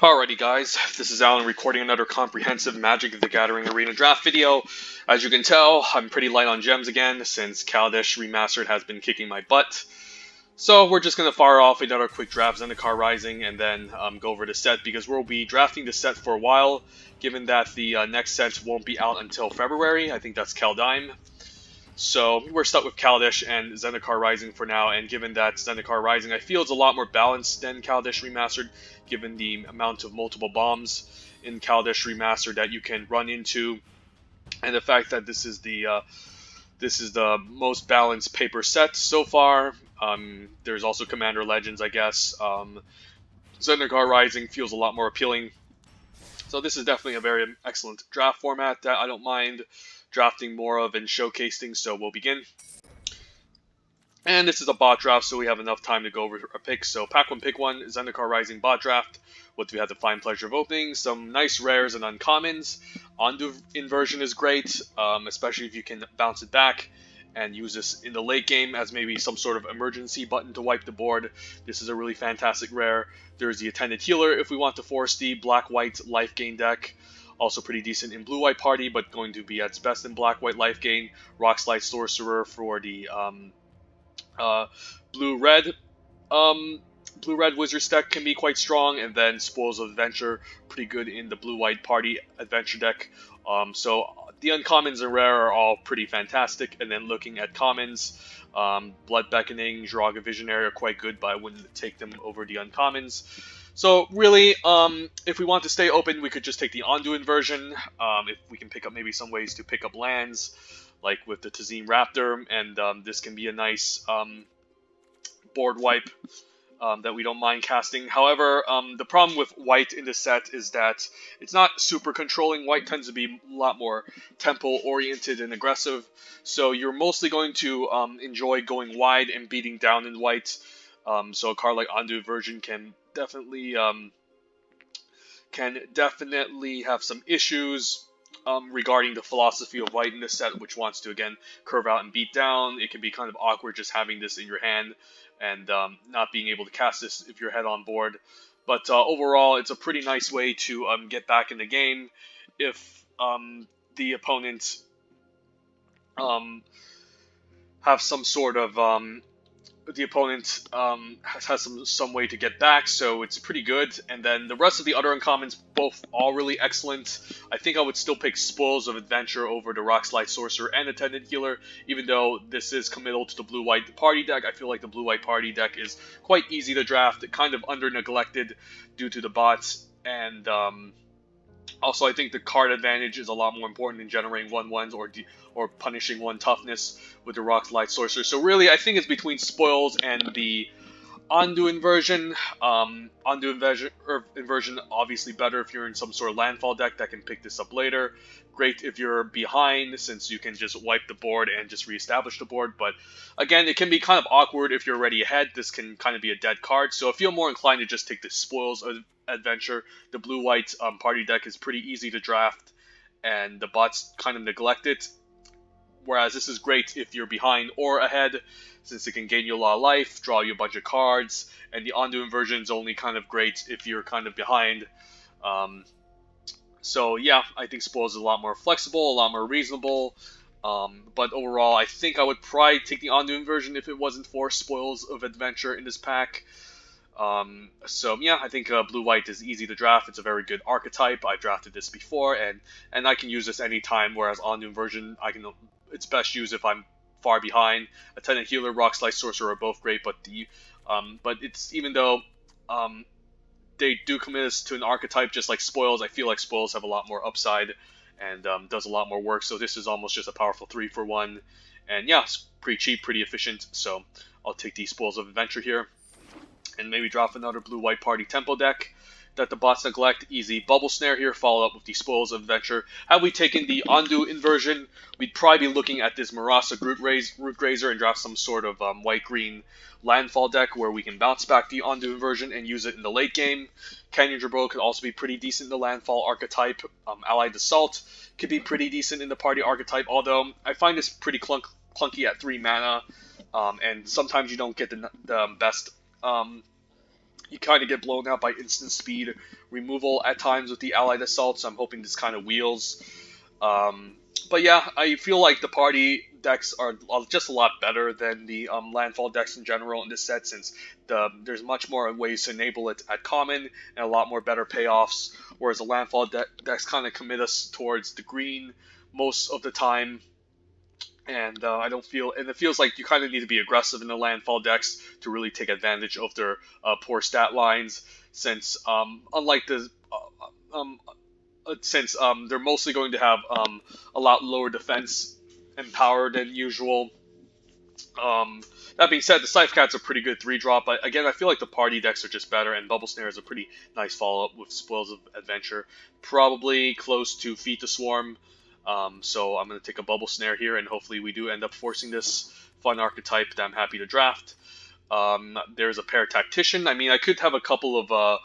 Alrighty guys, this is Alan recording another comprehensive Magic the Gathering Arena draft video. As you can tell, I'm pretty light on gems again since Kaladesh Remastered has been kicking my butt. So we're just going to fire off another quick draft Zendikar Rising and then go over the set because we'll be drafting the set for a while given that the next set won't be out until February. I think that's Kaldheim. So we're stuck with Kaladesh and Zendikar Rising for now, and given that Zendikar Rising I feel is a lot more balanced than Kaladesh Remastered, given the amount of multiple bombs in Kaladesh Remastered that you can run into, and the fact that this is the most balanced paper set so far. There's also Commander Legends, I guess. Zendikar Rising feels a lot more appealing. So this is definitely a very excellent draft format that I don't mind drafting more of and showcasing, so we'll begin. And this is a bot draft, so we have enough time to go over our picks. So pack one, pick one, Zendikar Rising bot draft. What do we have the fine pleasure of opening? Some nice rares and uncommons. Undo Inversion is great, especially if you can bounce it back and use this in the late game as maybe some sort of emergency button to wipe the board. This is a really fantastic rare. There's the Attendant Healer if we want to force the black-white life gain deck. Also pretty decent in blue-white party, but going to be at its best in black-white life gain. Rockslide Sorcerer for the blue-red. Blue-red Wizard's deck can be quite strong, and then Spoils of Adventure, pretty good in the blue-white party adventure deck. So the uncommons and rare are all pretty fantastic, and then looking at commons, Blood Beckoning, Jiraga Visionary are quite good, but I wouldn't take them over the uncommons. So really, if we want to stay open, we could just take the Undo Inversion. If we can pick up maybe some ways to pick up lands, like with the Tazim Raptor, and this can be a nice board wipe that we don't mind casting. However, the problem with white in this set is that it's not super controlling. White tends to be a lot more tempo-oriented and aggressive, so you're mostly going to enjoy going wide and beating down in white. So a card like Undo Inversion can definitely have some issues regarding the philosophy of white in this set, which wants to again curve out and beat down. It can be kind of awkward just having this in your hand and not being able to cast this if you're head on board. But overall, it's a pretty nice way to get back in the game if the opponent have some sort of the opponent has some way to get back, so it's pretty good. And then the rest of the other uncommons, both all really excellent. I think I would still pick Spoils of Adventure over the Rockslide Sorcerer and Attendant Healer, even though this is committal to the blue-white party deck. I feel like the blue-white party deck is quite easy to draft, kind of under-neglected due to the bots, and also, I think the card advantage is a lot more important than generating 1/1s or punishing 1 toughness with the Rockslide Sorcerer. So really, I think it's between Spoils and the Undo Inversion. Undo Inversion obviously better if you're in some sort of landfall deck that can pick this up later. Great if you're behind, since you can just wipe the board and just reestablish the board. But again, it can be kind of awkward if you're already ahead. This can kind of be a dead card. So I feel more inclined to just take the Spoils of Adventure. The blue-white party deck is pretty easy to draft, and the bots kind of neglect it. Whereas this is great if you're behind or ahead, since it can gain you a lot of life, draw you a bunch of cards, and the Undo Inversion is only kind of great if you're kind of behind. So yeah, I think Spoils is a lot more flexible, a lot more reasonable. But overall, I think I would probably take the Undo Inversion if it wasn't for Spoils of Adventure in this pack. So yeah, I think blue-white is easy to draft. It's a very good archetype. I've drafted this before, and I can use this anytime, whereas Undo Inversion, it's best used if I'm far behind. Attendant Healer, Rockslide Sorcerer are both great, but it's even though they do commit us to an archetype just like Spoils, I feel like Spoils have a lot more upside and does a lot more work. So this is almost just a powerful 3-for-1, and yeah, it's pretty cheap, pretty efficient. So I'll take the Spoils of Adventure here, and maybe drop another blue-white party tempo deck that the bots neglect. Easy Bubble Snare here, followed up with the Spoils of Adventure. Had we taken the Undo Inversion, we'd probably be looking at this Marasa Root Grazer and draft some sort of white-green landfall deck where we can bounce back the Undo Inversion and use it in the late game. Canyon Jabro could also be pretty decent in the landfall archetype. Allied Assault could be pretty decent in the party archetype, although I find this pretty clunky at 3 mana, and sometimes you don't get the best you kind of get blown out by instant speed removal at times with the allied assault, so I'm hoping this kind of wheels. Um, but yeah, I feel like the party decks are just a lot better than the landfall decks in general in this set, since there's much more ways to enable it at common and a lot more better payoffs, whereas the landfall decks kind of commit us towards the green most of the time. And I don't feel, and it feels like you kind of need to be aggressive in the landfall decks to really take advantage of their poor stat lines, since unlike the since they're mostly going to have a lot lower defense and power than usual. That being said, the Scythe Cat's a pretty good 3-drop, but again, I feel like the party decks are just better, and Bubble Snare is a pretty nice follow-up with Spoils of Adventure. Probably close to Feed the Swarm, so I'm going to take a Bubble Snare here, and hopefully we do end up forcing this fun archetype that I'm happy to draft. There's a Pair Tactician. I mean, I could have a couple of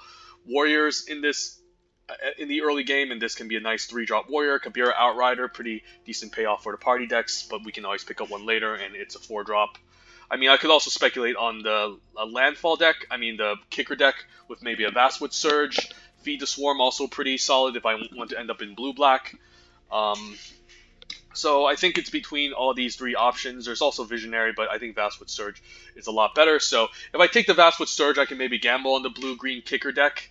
warriors in this in the early game, and this can be a nice 3-drop warrior. Kabira Outrider, pretty decent payoff for the party decks, but we can always pick up one later, and it's a 4-drop. I mean, I could also speculate on the landfall deck. I mean, the kicker deck with maybe a Vastwood Surge. Feed the Swarm, also pretty solid if I want to end up in blue-black. So I think it's between all these 3 options. There's also Visionary, but I think Vastwood Surge is a lot better. So if I take the Vastwood Surge, I can maybe gamble on the blue-green kicker deck.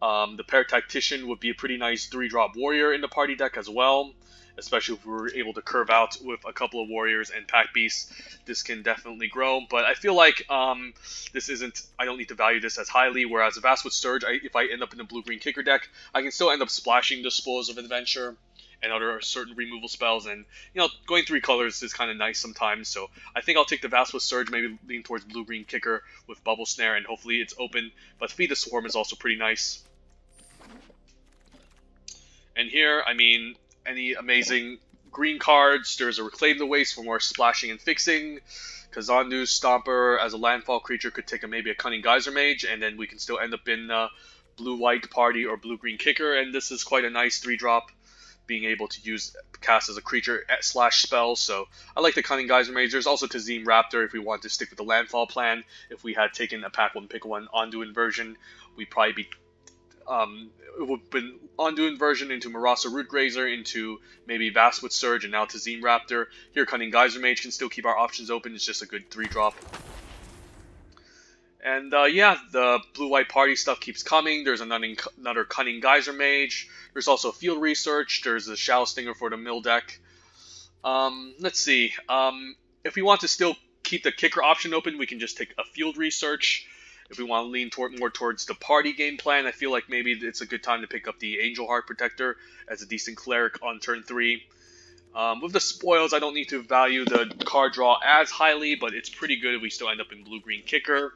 The Pair Tactician would be a pretty nice 3-drop warrior in the party deck as well, especially if we were able to curve out with a couple of warriors and Pack Beasts. This can definitely grow, but I feel like this isn't, I don't need to value this as highly, whereas a Vastwood Surge, if I end up in a blue-green kicker deck, I can still end up splashing the Spoils of Adventure and other certain removal spells, and going 3 colors is kind of nice sometimes. So I think I'll take the Vastwood Surge, maybe lean towards blue-green kicker with Bubble Snare, and hopefully it's open. But Feed the Swarm is also pretty nice. And here, I mean, any amazing green cards. There's a Reclaim the Waste for more splashing and fixing. Kazandu's Stomper as a landfall creature could take maybe a Cunning Geyser Mage, and then we can still end up in blue-white party or blue-green kicker, and this is quite a nice 3-drop, being able to cast as a creature / spell. So I like the Cunning Geyser Mage. There's also Tazim Raptor if we want to stick with the landfall plan. If we had taken a pack 1 pick 1 Ondu inversion, we'd probably be it would have been Ondu inversion into Marasa Rootgrazer into maybe Vastwood Surge and now Tazim Raptor. Here Cunning Geyser Mage can still keep our options open. It's just a good 3-drop. And yeah, the blue-white party stuff keeps coming. There's another Cunning Geyser Mage. There's also Field Research. There's a Shallow Stinger for the mill deck. Let's see. If we want to still keep the kicker option open, we can just take a Field Research. If we want to lean more towards the party game plan, I feel like maybe it's a good time to pick up the Angel Heart Protector as a decent cleric on turn 3. With the spoils, I don't need to value the card draw as highly, but it's pretty good if we still end up in blue-green kicker.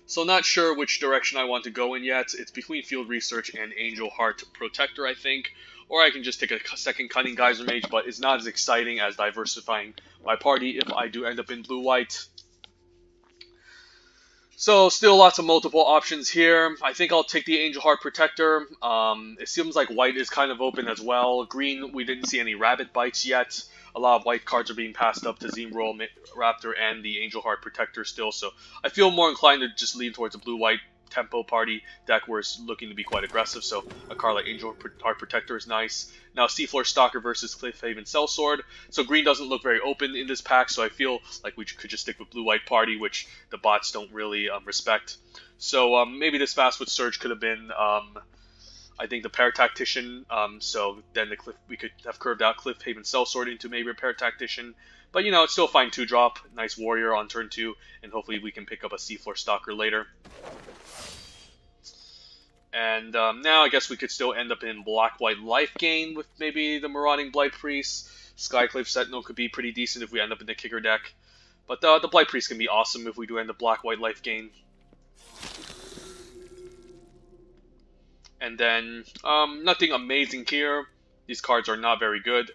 So not sure which direction I want to go in yet. It's between Field Research and Angel Heart Protector, I think. Or I can just take a second Cunning Geyser Mage, but it's not as exciting as diversifying my party if I do end up in blue-white. So still lots of multiple options here. I think I'll take the Angel Heart Protector. It seems like white is kind of open as well. Green, we didn't see any rabbit bites yet. A lot of white cards are being passed up to Tazim Raptor and the Angel Heart Protector still. So I feel more inclined to just lean towards a blue-white tempo party deck where it's looking to be quite aggressive. So a card like Angel Heart Protector is nice. Now Seafloor Stalker versus Cliffhaven Sellsword. So green doesn't look very open in this pack, so I feel like we could just stick with blue-white party, which the bots don't really respect. So maybe this Vastwood Surge could have been, I think, the Pair Tactician. So then we could have curved out Cliffhaven Sellsword into maybe a Pair Tactician. But it's still a fine 2-drop, nice warrior on turn 2, and hopefully we can pick up a Seafloor Stalker later. And now I guess we could still end up in black-white life gain with maybe the Marauding Blight Priest. Skyclave Sentinel could be pretty decent if we end up in the kicker deck. But the Blight Priest can be awesome if we do end up black-white life gain. And then nothing amazing here. These cards are not very good.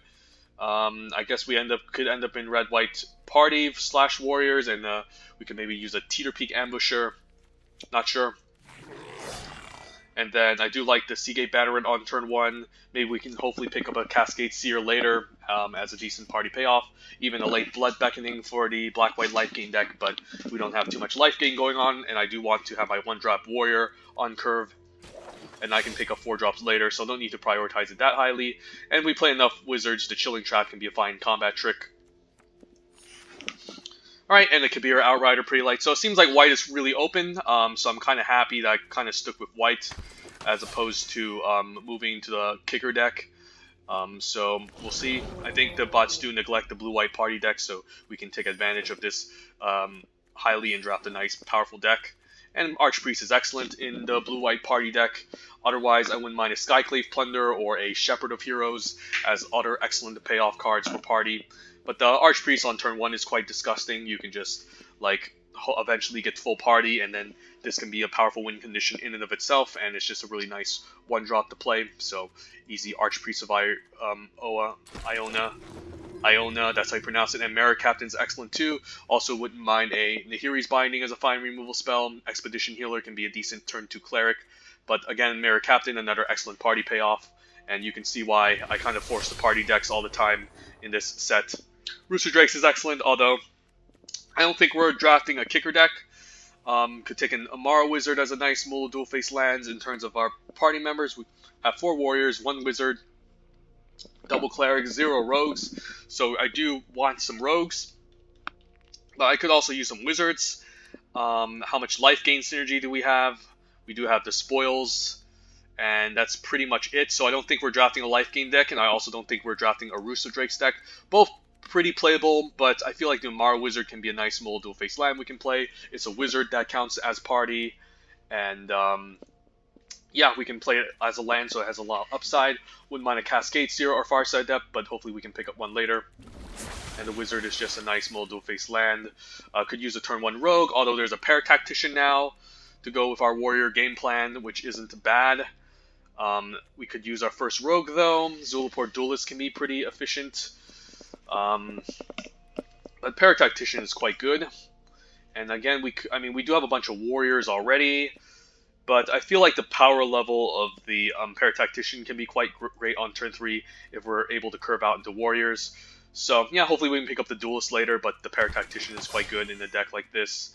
I guess we could end up in red-white party / warriors, and we could maybe use a Teeter Peak Ambusher. Not sure. And then I do like the Seagate Battering on turn 1. Maybe we can hopefully pick up a Cascade Seer later as a decent party payoff. Even a late Blood Beckoning for the black-white life gain deck, but we don't have too much life gain going on, and I do want to have my 1-drop Warrior on curve, and I can pick up 4 drops later, so don't need to prioritize it that highly. And we play enough Wizards, the Chilling Trap can be a fine combat trick. Alright, and the Kabira Outrider pretty light. So it seems like white is really open, so I'm kind of happy that I kind of stuck with white as opposed to moving to the kicker deck. So we'll see. I think the bots do neglect the blue-white party deck, so we can take advantage of this highly and draft a nice, powerful deck. And Archpriest is excellent in the blue-white party deck. Otherwise, I wouldn't mind a Skyclave Plunder or a Shepherd of Heroes as other excellent payoff cards for party. But the Archpriest on turn 1 is quite disgusting. You can just, like, eventually get full party, and then this can be a powerful win condition in and of itself, and it's just a really nice 1-drop to play. So, easy Archpriest of Iona, that's how you pronounce it. And Mirror Captain's excellent too. Also wouldn't mind a Nahiri's Binding as a fine removal spell. Expedition Healer can be a decent turn 2 Cleric. But again, Mirror Captain, another excellent party payoff. And you can see why I kind of force the party decks all the time in this set. Rooster Drakes is excellent, although I don't think we're drafting a kicker deck. Could take an Amara Wizard as a nice Mula Dual Face lands in terms of our party members. We have 4 Warriors, 1 Wizard, double Clerics, 0 Rogues. So I do want some Rogues. But I could also use some Wizards. How much life gain synergy do we have? We do have the Spoils. And that's pretty much it. So I don't think we're drafting a life gain deck. And I also don't think we're drafting a Rooster Drakes deck. Both pretty playable, but I feel like the Amara Wizard can be a nice Mula Dual Face land we can play. It's a Wizard that counts as party. And yeah, we can play it as a land, so it has a lot of upside. Wouldn't mind a Cascade Seer or Farside Depth, but hopefully we can pick up one later. And the Wizard is just a nice Mula Dual Face land. Could use a turn 1 Rogue, although there's a Paratactician now to go with our Warrior game plan, which isn't bad. We could use our first Rogue, though. Zulaport Duelist can be pretty efficient. But Paratactician is quite good. And again, we do have a bunch of Warriors already. But I feel like the power level of the Paratactician can be quite great on turn 3 if we're able to curve out into Warriors. So, yeah, hopefully we can pick up the Duelist later, but the Paratactician is quite good in a deck like this.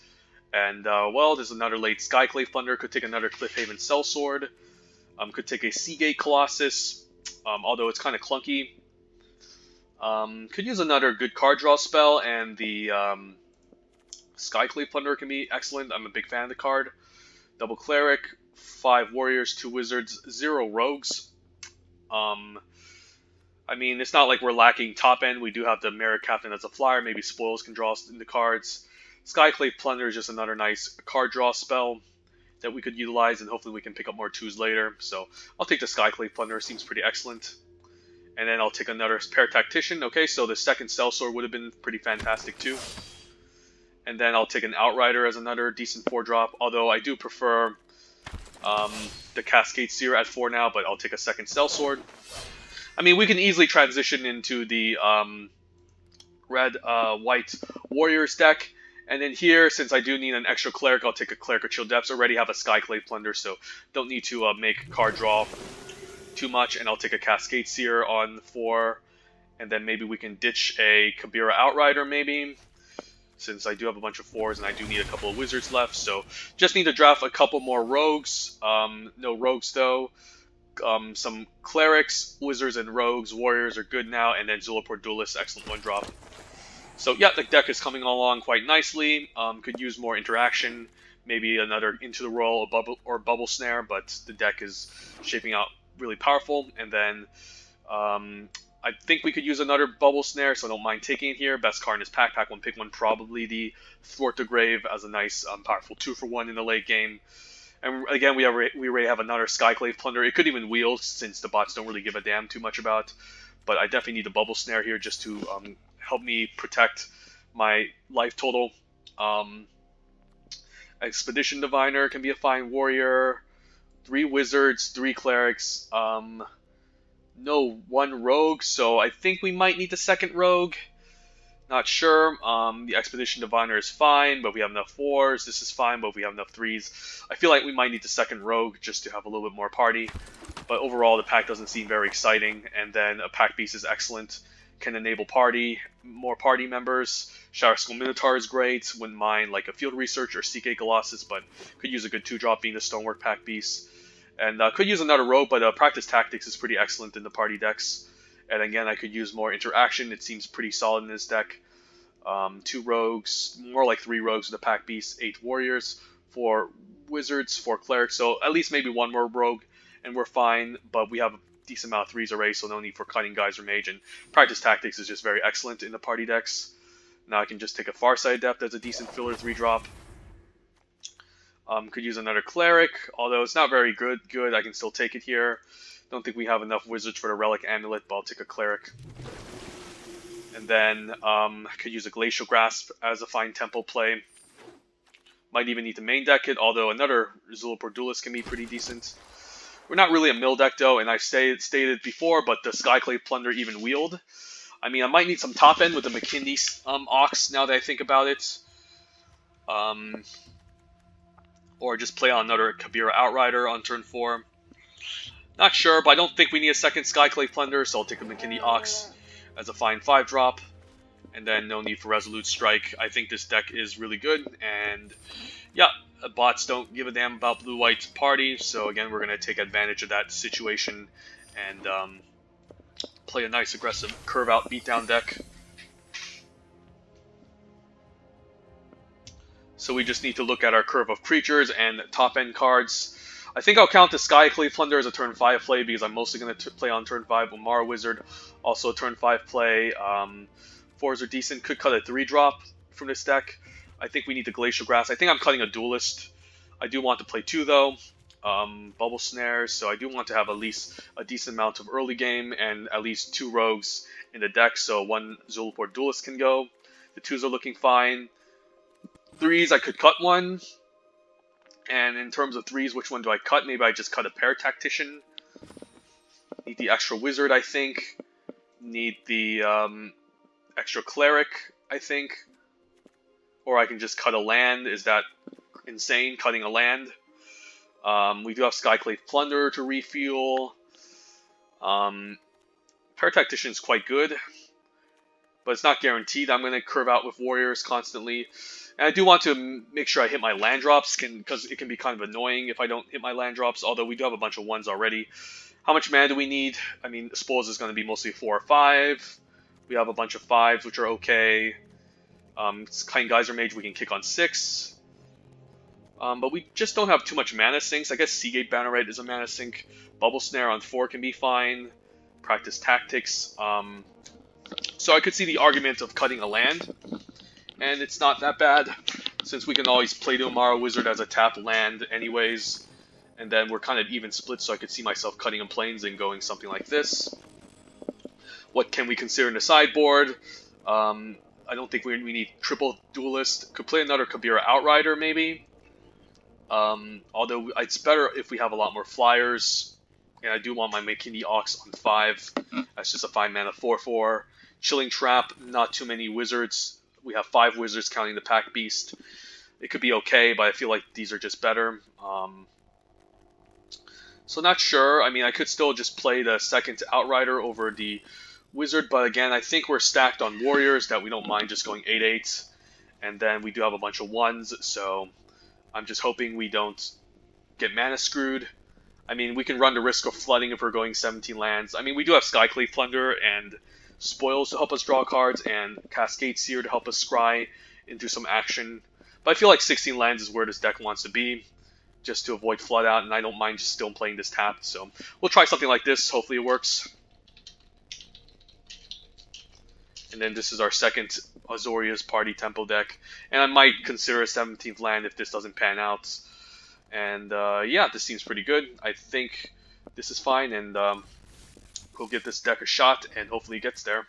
And, well, there's another late Skyclave Thunder. Could take another Cliffhaven Sellsword. Could take a Seagate Colossus, although it's kind of clunky. Could use another good card draw spell, and the Skyclave Thunder can be excellent. I'm a big fan of the card. Double Cleric, 5 Warriors, 2 Wizards, 0 Rogues. I mean, it's not like we're lacking top end. We do have the Mirror Captain as a flyer. Maybe Spoils can draw us into cards. Skyclave Plunder is just another nice card draw spell that we could utilize, and hopefully we can pick up more 2s later. So I'll take the Skyclave Plunder. Seems pretty excellent. And then I'll take another Paratactician. Okay, so the second Sellsword would have been pretty fantastic too. And then I'll take an Outrider as another decent 4-drop, although I do prefer the Cascade Seer at 4 now, but I'll take a second Sellsword. I mean, we can easily transition into the red-white Warriors deck. And then here, since I do need an extra Cleric, I'll take a Cleric of Chill Depths. Already have a Skyclave Plunder, so don't need to make card draw too much. And I'll take a Cascade Seer on 4. And then maybe we can ditch a Kabira Outrider, maybe, since I do have a bunch of 4s and I do need a couple of Wizards left. So just need to draft a couple more Rogues. No Rogues, though. Some Clerics, Wizards, and Rogues. Warriors are good now. And then Zulaport Duelist, excellent 1-drop. So yeah, the deck is coming along quite nicely. Could use more interaction. Maybe another Into the Roll or Bubble Snare. But the deck is shaping out really powerful. And then I think we could use another Bubble Snare, so I don't mind taking it here. Best card in his pack. Pack 1, pick 1. Probably the Thwart the Grave as a nice, powerful 2-for-1 in the late game. And again, we already have another Skyclave Plunder. It could even wheel, since the bots don't really give a damn too much about. But I definitely need the Bubble Snare here just to help me protect my life total. Expedition Diviner can be a fine Warrior. 3 Wizards, 3 Clerics. No 1 Rogue, so I think we might need the second Rogue. Not sure. The Expedition Diviner is fine, but we have enough 4s. This is fine, but we have enough 3s. I feel like we might need the second Rogue just to have a little bit more party. But overall, the pack doesn't seem very exciting. And then a Pack Beast is excellent. can enable more party members. Shadow Skull Minotaur is great. Wouldn't mind like a Field Research or CK Colossus, but could use a good 2-drop being the Stonework Pack Beast. And could use another rogue, but Practice Tactics is pretty excellent in the party decks. And again, I could use more interaction. It seems pretty solid in this deck. 2 rogues, more like 3 rogues with a Pack Beast, 8 warriors, 4 wizards, 4 clerics. So at least maybe 1 more rogue, and we're fine. But we have a decent amount of 3s already, so no need for cutting Geyser Mage. And Practice Tactics is just very excellent in the party decks. Now I can just take a Farsight Adept as a decent filler 3-drop. Could use another Cleric, although it's not very good. I can still take it here. Don't think we have enough wizards for the Relic Amulet, but I'll take a Cleric. And then I could use a Glacial Grasp as a fine tempo play. Might even need to main deck it, although another Zulaport Duelist can be pretty decent. We're not really a mill deck though, and I've stated before, but the Skyclave Plunder even wheeled. I mean, I might need some top end with the McKinney Ox now that I think about it. Or just play on another Kabira Outrider on turn 4. Not sure, but I don't think we need a second Skyclave Plunder, so I'll take a McKinney Ox as a fine 5-drop. And then no need for Resolute Strike. I think this deck is really good, and yeah, bots don't give a damn about blue-white's party, so again, we're going to take advantage of that situation and play a nice aggressive curve-out beatdown deck. So we just need to look at our curve of creatures and top-end cards. I think I'll count the Skyclave Plunder as a turn 5 play because I'm mostly going to play on turn 5 Umara Wizard. Also a turn 5 play. 4s are decent. Could cut a 3-drop from this deck. I think we need the Glacial Grass. I think I'm cutting a Duelist. I do want to play 2 though. Bubble Snares, so I do want to have at least a decent amount of early game and at least 2 rogues in the deck, so 1 Zulaport Duelist can go. The 2s are looking fine. 3s, I could cut 1. And in terms of 3s, which one do I cut? Maybe I just cut a Pair Tactician. Need the extra Wizard, I think. Need the extra Cleric, I think. Or I can just cut a land. Is that insane, cutting a land? We do have Skyclave Plunder to refuel. Pair Tactician is quite good, but it's not guaranteed. I'm going to curve out with Warriors constantly. And I do want to make sure I hit my land drops, because it can be kind of annoying if I don't hit my land drops, although we do have a bunch of 1s already. How much mana do we need? I mean, Spoils is going to be mostly 4 or 5. We have a bunch of 5s, which are okay. Kind Geyser Mage we can kick on 6. But we just don't have too much mana sinks. I guess Seagate Banneret is a mana sink. Bubble Snare on 4 can be fine. Practice Tactics. So I could see the argument of cutting a land. And it's not that bad, since we can always play the Umara Wizard as a tapped land anyways. And then we're kind of even split, so I could see myself cutting in planes and going something like this. What can we consider in the sideboard? I don't think we need triple Duelist. Could play another Kabira Outrider, maybe. Although it's better if we have a lot more flyers. And I do want my McKinney Ox on 5. That's just a 5-mana 4/4. Chilling Trap, not too many wizards. We have 5 wizards counting the Pack Beast. It could be okay, but I feel like these are just better. So not sure. I mean, I could still just play the second Outrider over the Wizard, but again, I think we're stacked on Warriors that we don't mind just going 8/8. And then we do have a bunch of 1s, so I'm just hoping we don't get mana screwed. I mean, we can run the risk of flooding if we're going 17 lands. I mean, we do have Skyclave Plunder and Spoils to help us draw cards, and Cascade Seer to help us scry into some action. But I feel like 16 lands is where this deck wants to be, just to avoid flood out, and I don't mind just still playing this tapped. So we'll try something like this. Hopefully it works. And then this is our second Azorius Party Tempo deck. And I might consider a 17th land if this doesn't pan out. And yeah, this seems pretty good. I think this is fine, and we'll give this deck a shot, and hopefully it gets there.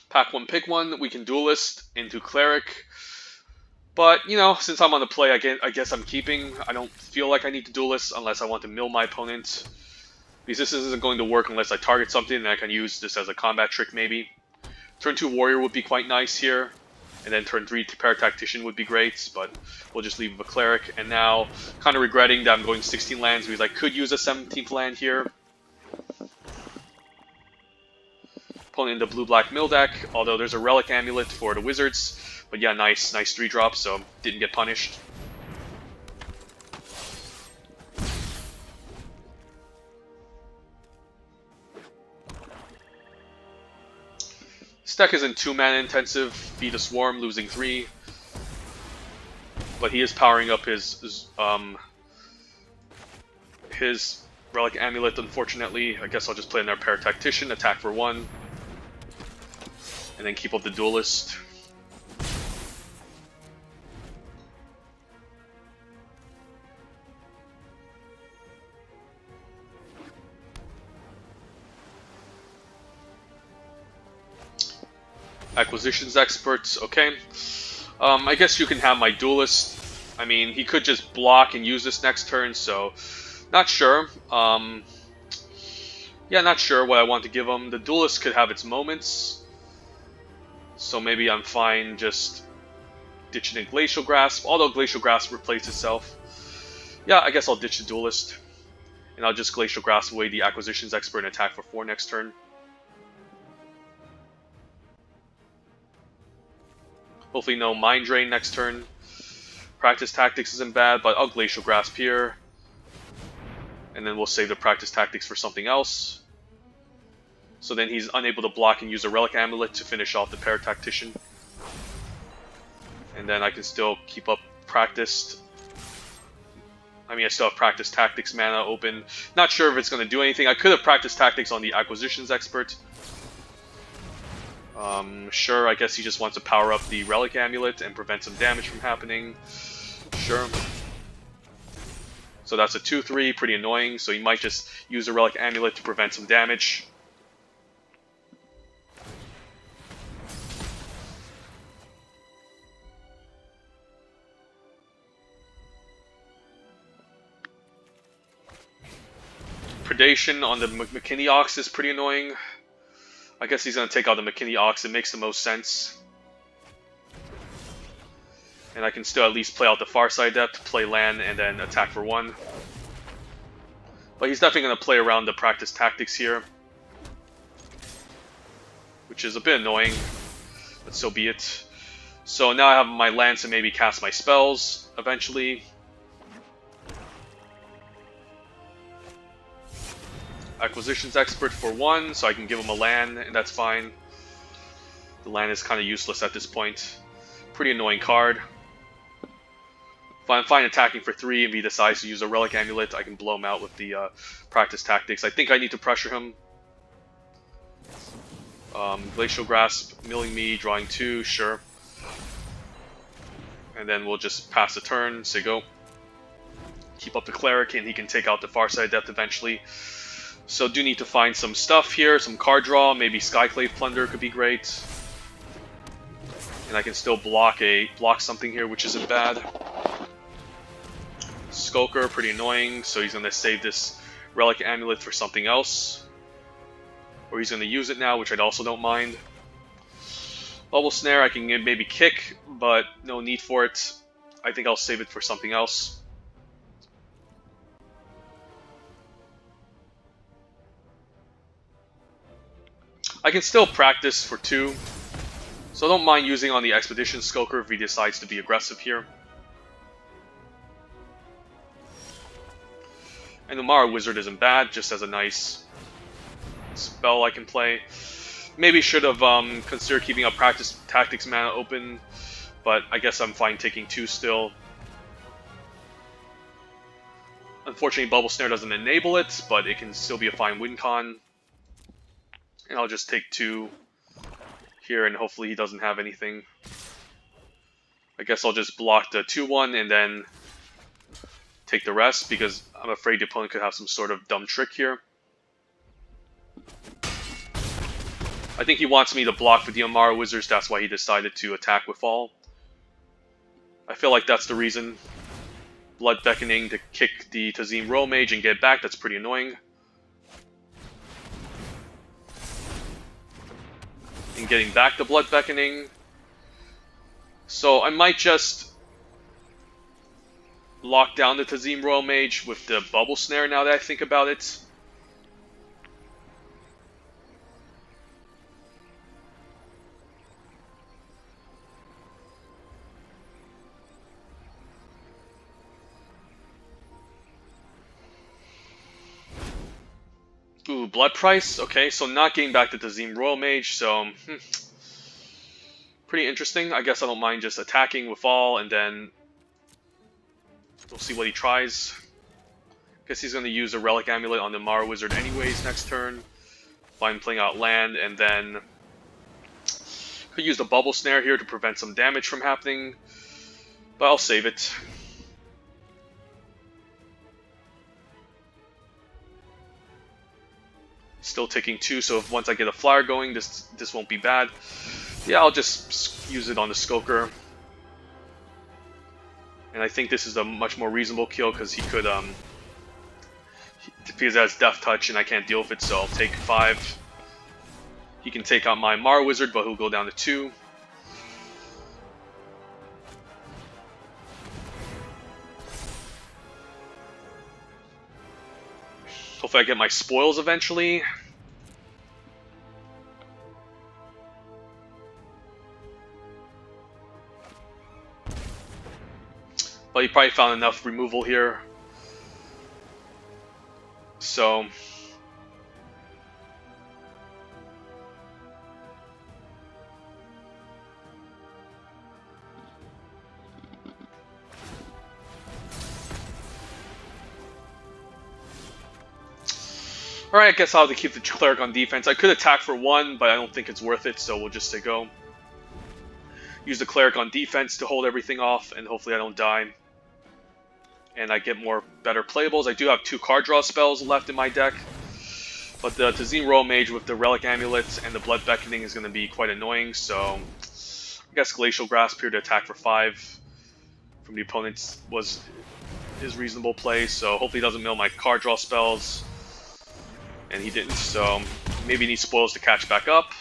Pack 1, pick 1. We can Duelist into Cleric. But, you know, since I'm on the play, I guess I'm keeping. I don't feel like I need to duelist unless I want to mill my opponent. Because this isn't going to work unless I target something, and I can use this as a combat trick maybe. Turn 2 Warrior would be quite nice here. And then turn 3 Paratactician would be great, but we'll just leave a Cleric. And now, kind of regretting that I'm going 16 lands because I could use a 17th land here. Opponent in the blue-black mill deck, although there's a Relic Amulet for the Wizards. But yeah, nice 3-drop, so didn't get punished. This deck isn't too mana intensive. Feed a Swarm, losing 3. But he is powering up his Relic Amulet, unfortunately. I guess I'll just play another Paratactician, attack for 1. And then keep up the Duelist. Acquisitions Experts, okay. I guess you can have my Duelist. I mean, he could just block and use this next turn, so not sure. Yeah, not sure what I want to give him. The Duelist could have its moments, so maybe I'm fine just ditching a Glacial Grasp, although Glacial Grasp replaces itself. Yeah, I guess I'll ditch the Duelist, and I'll just Glacial Grasp away the Acquisitions Expert and attack for 4 next turn. Hopefully no Mind Drain next turn. Practice Tactics isn't bad, but I'll Glacial Grasp here. And then we'll save the Practice Tactics for something else. So then he's unable to block and use a Relic Amulet to finish off the Paratactician. And then I can still keep up Practiced. I mean, I still have Practice Tactics mana open. Not sure if it's going to do anything. I could have Practice Tactics on the Acquisitions Expert. Sure, I guess he just wants to power up the Relic Amulet and prevent some damage from happening. Sure. So that's a 2-3, pretty annoying, so he might just use a Relic Amulet to prevent some damage. Predation on the McKinney Ox is pretty annoying. I guess he's going to take out the McKinney Ox. It makes the most sense. And I can still at least play out the Farside Adept, play land, and then attack for 1. But he's definitely going to play around the Practice Tactics here, which is a bit annoying, but so be it. So now I have my lands to maybe cast my spells eventually. Acquisitions Expert for 1, so I can give him a land, and that's fine. The land is kind of useless at this point. Pretty annoying card. If I'm fine attacking for 3 and he decides to use a Relic Amulet, I can blow him out with the Practice Tactics. I think I need to pressure him. Glacial Grasp, milling me, drawing 2, sure. And then we'll just pass the turn, say go. Keep up the Cleric, and he can take out the Farside Adept eventually. So do need to find some stuff here, some card draw, maybe Skyclave Plunder could be great. And I can still block something here, which isn't bad. Skulker, pretty annoying, so he's going to save this Relic Amulet for something else. Or he's going to use it now, which I also don't mind. Bubble Snare, I can maybe kick, but no need for it. I think I'll save it for something else. I can still practice for 2, so I don't mind using on the Expedition Skulker if he decides to be aggressive here. And the Mara Wizard isn't bad, just as a nice spell I can play. Maybe should have considered keeping up Practice Tactics mana open, but I guess I'm fine taking 2 still. Unfortunately, Bubble Snare doesn't enable it, but it can still be a fine win con. And I'll just take 2 here, and hopefully he doesn't have anything. I guess I'll just block the 2-1 and then take the rest, because I'm afraid the opponent could have some sort of dumb trick here. I think he wants me to block for the Amara Wizards, that's why he decided to attack with all. I feel like that's the reason. Blood Beckoning to kick the Tazim Royal Mage and get back, that's pretty annoying. And getting back the Blood Beckoning. So I might just lock down the Tazim Royal Mage with the Bubble Snare now that I think about it. Ooh, Blood Price. Okay, so not getting back the Tazim Royal Mage, so pretty interesting. I guess I don't mind just attacking with all, and then we'll see what he tries. Guess he's going to use a Relic Amulet on the Mara Wizard anyways next turn. Fine, playing out land, and then could use the Bubble Snare here to prevent some damage from happening, but I'll save it. Still ticking 2, so if once I get a flyer going, this won't be bad. Yeah, I'll just use it on the Skulker. And I think this is a much more reasonable kill because he could, because it has Death Touch and I can't deal with it, so I'll take 5. He can take out my Mara Wizard, but he'll go down to 2. Hopefully I get my spoils eventually. But he probably found enough removal here. So alright, I guess I'll have to keep the Cleric on defense. I could attack for 1, but I don't think it's worth it, so we'll just say go. Use the Cleric on defense to hold everything off, and hopefully I don't die. And I get better playables. I do have 2 card draw spells left in my deck. But the Tazim Royal Mage with the Relic Amulets and the Blood Beckoning is going to be quite annoying, so I guess Glacial Grasp here to attack for 5 from the opponent's was his reasonable play, so hopefully he doesn't mill my card draw spells. And he didn't, so maybe he needs spoils to catch back up.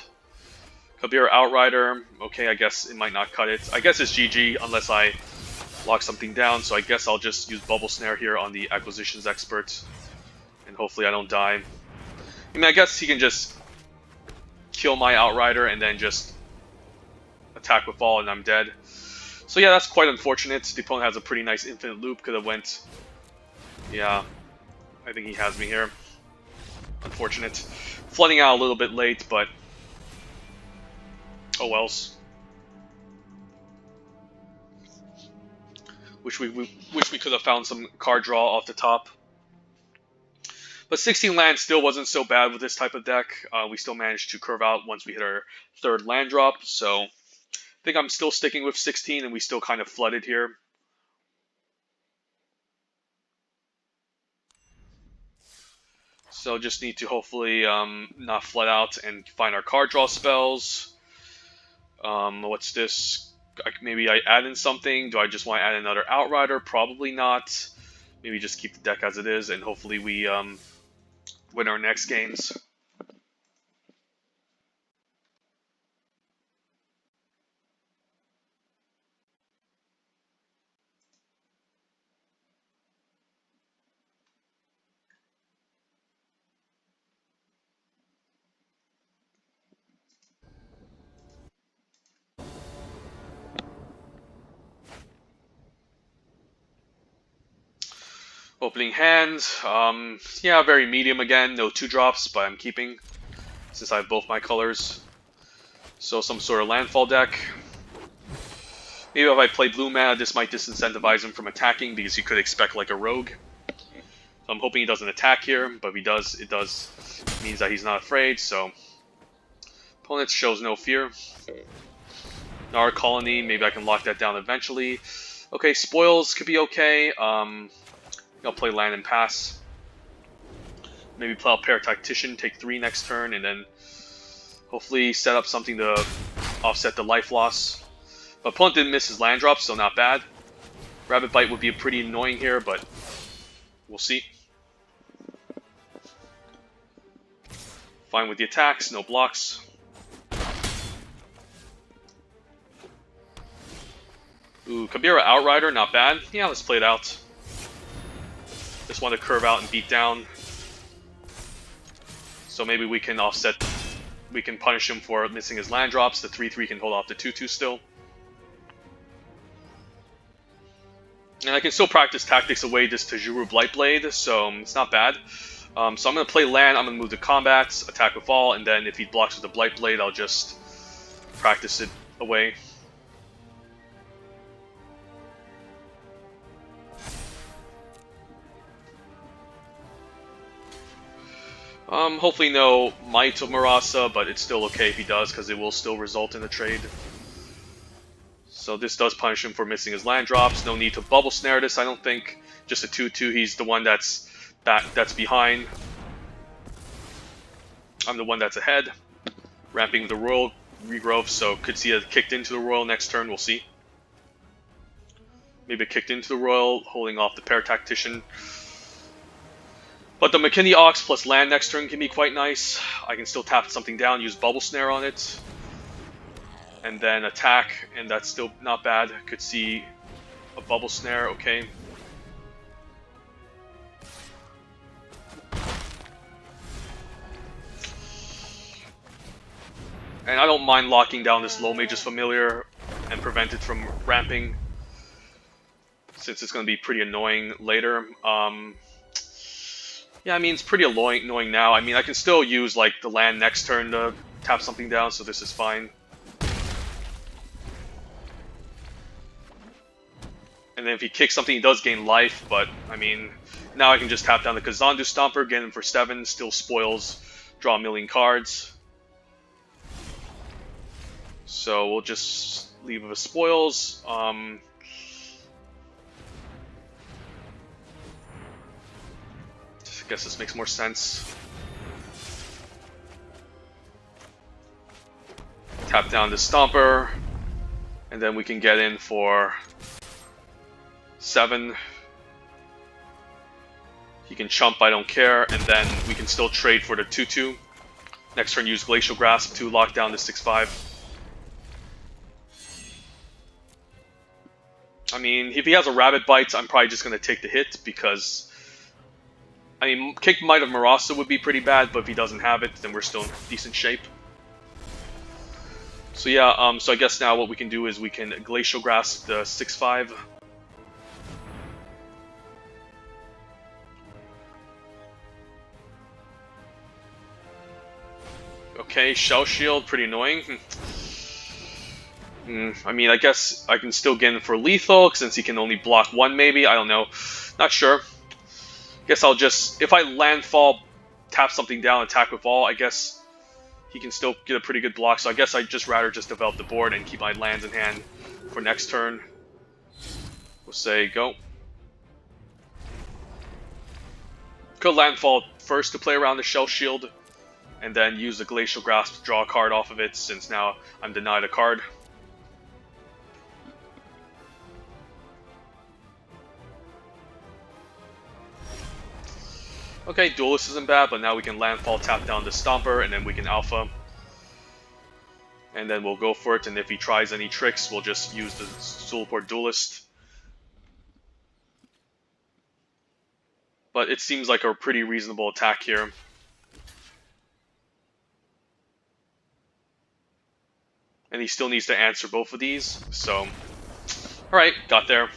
Kabir Outrider, okay, I guess it might not cut it. I guess it's GG unless I lock something down, so I guess I'll just use Bubble Snare here on the Acquisitions Expert. And hopefully I don't die. I mean, I guess he can just kill my Outrider and then just attack with all and I'm dead. So yeah, that's quite unfortunate. The opponent has a pretty nice infinite loop, could have went... Yeah, I think he has me here. Unfortunate. Flooding out a little bit late, but... oh wells. Wish we could have found some card draw off the top. But 16 land still wasn't so bad with this type of deck. We still managed to curve out once we hit our 3rd land drop. So I think I'm still sticking with 16 and we still kind of flooded here. So just need to hopefully not flood out and find our card draw spells. What's this? Maybe I add in something. Do I just want to add another Outrider? Probably not. Maybe just keep the deck as it is and hopefully we win our next games. Opening hand, yeah, very medium again, no 2-drops, but I'm keeping, since I have both my colors. So some sort of landfall deck. Maybe if I play blue mana, this might disincentivize him from attacking, because he could expect like a rogue. So I'm hoping he doesn't attack here, but if he does, it means that he's not afraid, so... Opponent shows no fear. Nara Colony, maybe I can lock that down eventually. Okay, spoils could be okay. I'll play land and pass. Maybe play out Paratactician, take 3 next turn, and then hopefully set up something to offset the life loss. But opponent didn't miss his land drop, so not bad. Rabbit Bite would be pretty annoying here, but we'll see. Fine with the attacks, no blocks. Ooh, Kabira Outrider, not bad. Yeah, let's play it out. Just want to curve out and beat down. So maybe we can offset, we can punish him for missing his land drops. The 3-3 can hold off the 2-2 still. And I can still practice tactics away this Tajuru Blightblade, so it's not bad. So I'm going to play land, I'm going to move to combat, attack with all, and then if he blocks with the Blightblade, I'll just practice it away. Hopefully no Might of Marasa, but it's still okay if he does, because it will still result in a trade. So this does punish him for missing his land drops. No need to Bubble Snare this, I don't think. Just a 2-2, he's the one that's behind. I'm the one that's ahead. Ramping the Royal Regrowth, so could see it kicked into the Royal next turn, we'll see. Maybe it kicked into the Royal, holding off the Pair Tactician. But the McKinney Ox plus land next turn can be quite nice. I can still tap something down, use Bubble Snare on it. And then attack, and that's still not bad. Could see a Bubble Snare, okay. And I don't mind locking down this Low Mage's Familiar and prevent it from ramping, since it's going to be pretty annoying later. Yeah, I mean, it's pretty annoying now. I mean, I can still use, like, the land next turn to tap something down, so this is fine. And then if he kicks something, he does gain life, but, I mean, now I can just tap down the Kazandu Stomper, get him for 7, still spoils, draw a million cards. So we'll just leave with spoils. I guess this makes more sense. Tap down the Stomper, and then we can get in for 7. He can chump, I don't care, and then we can still trade for the 2-2. Next turn, use Glacial Grasp to lock down the 6-5. I mean, if he has a Rabbit Bite, I'm probably just going to take the hit, because I mean, Kick Might of Marasa would be pretty bad, but if he doesn't have it, then we're still in decent shape. So yeah, so I guess now what we can do is we can Glacial Grasp the 6-5. Okay, Shell Shield, pretty annoying. I mean, I guess I can still get in for lethal, since he can only block 1 maybe, I don't know. Not sure. Guess I'll just, if I landfall, tap something down, attack with all, I guess he can still get a pretty good block, so I guess I'd just rather just develop the board and keep my lands in hand for next turn. We'll say go. Could landfall first to play around the Shell Shield, and then use the Glacial Grasp to draw a card off of it, since now I'm denied a card. Okay, Duelist isn't bad, but now we can landfall, tap down the Stomper, and then we can Alpha. And then we'll go for it, and if he tries any tricks, we'll just use the Soulport Duelist. But it seems like a pretty reasonable attack here. And he still needs to answer both of these, so... Alright, got there.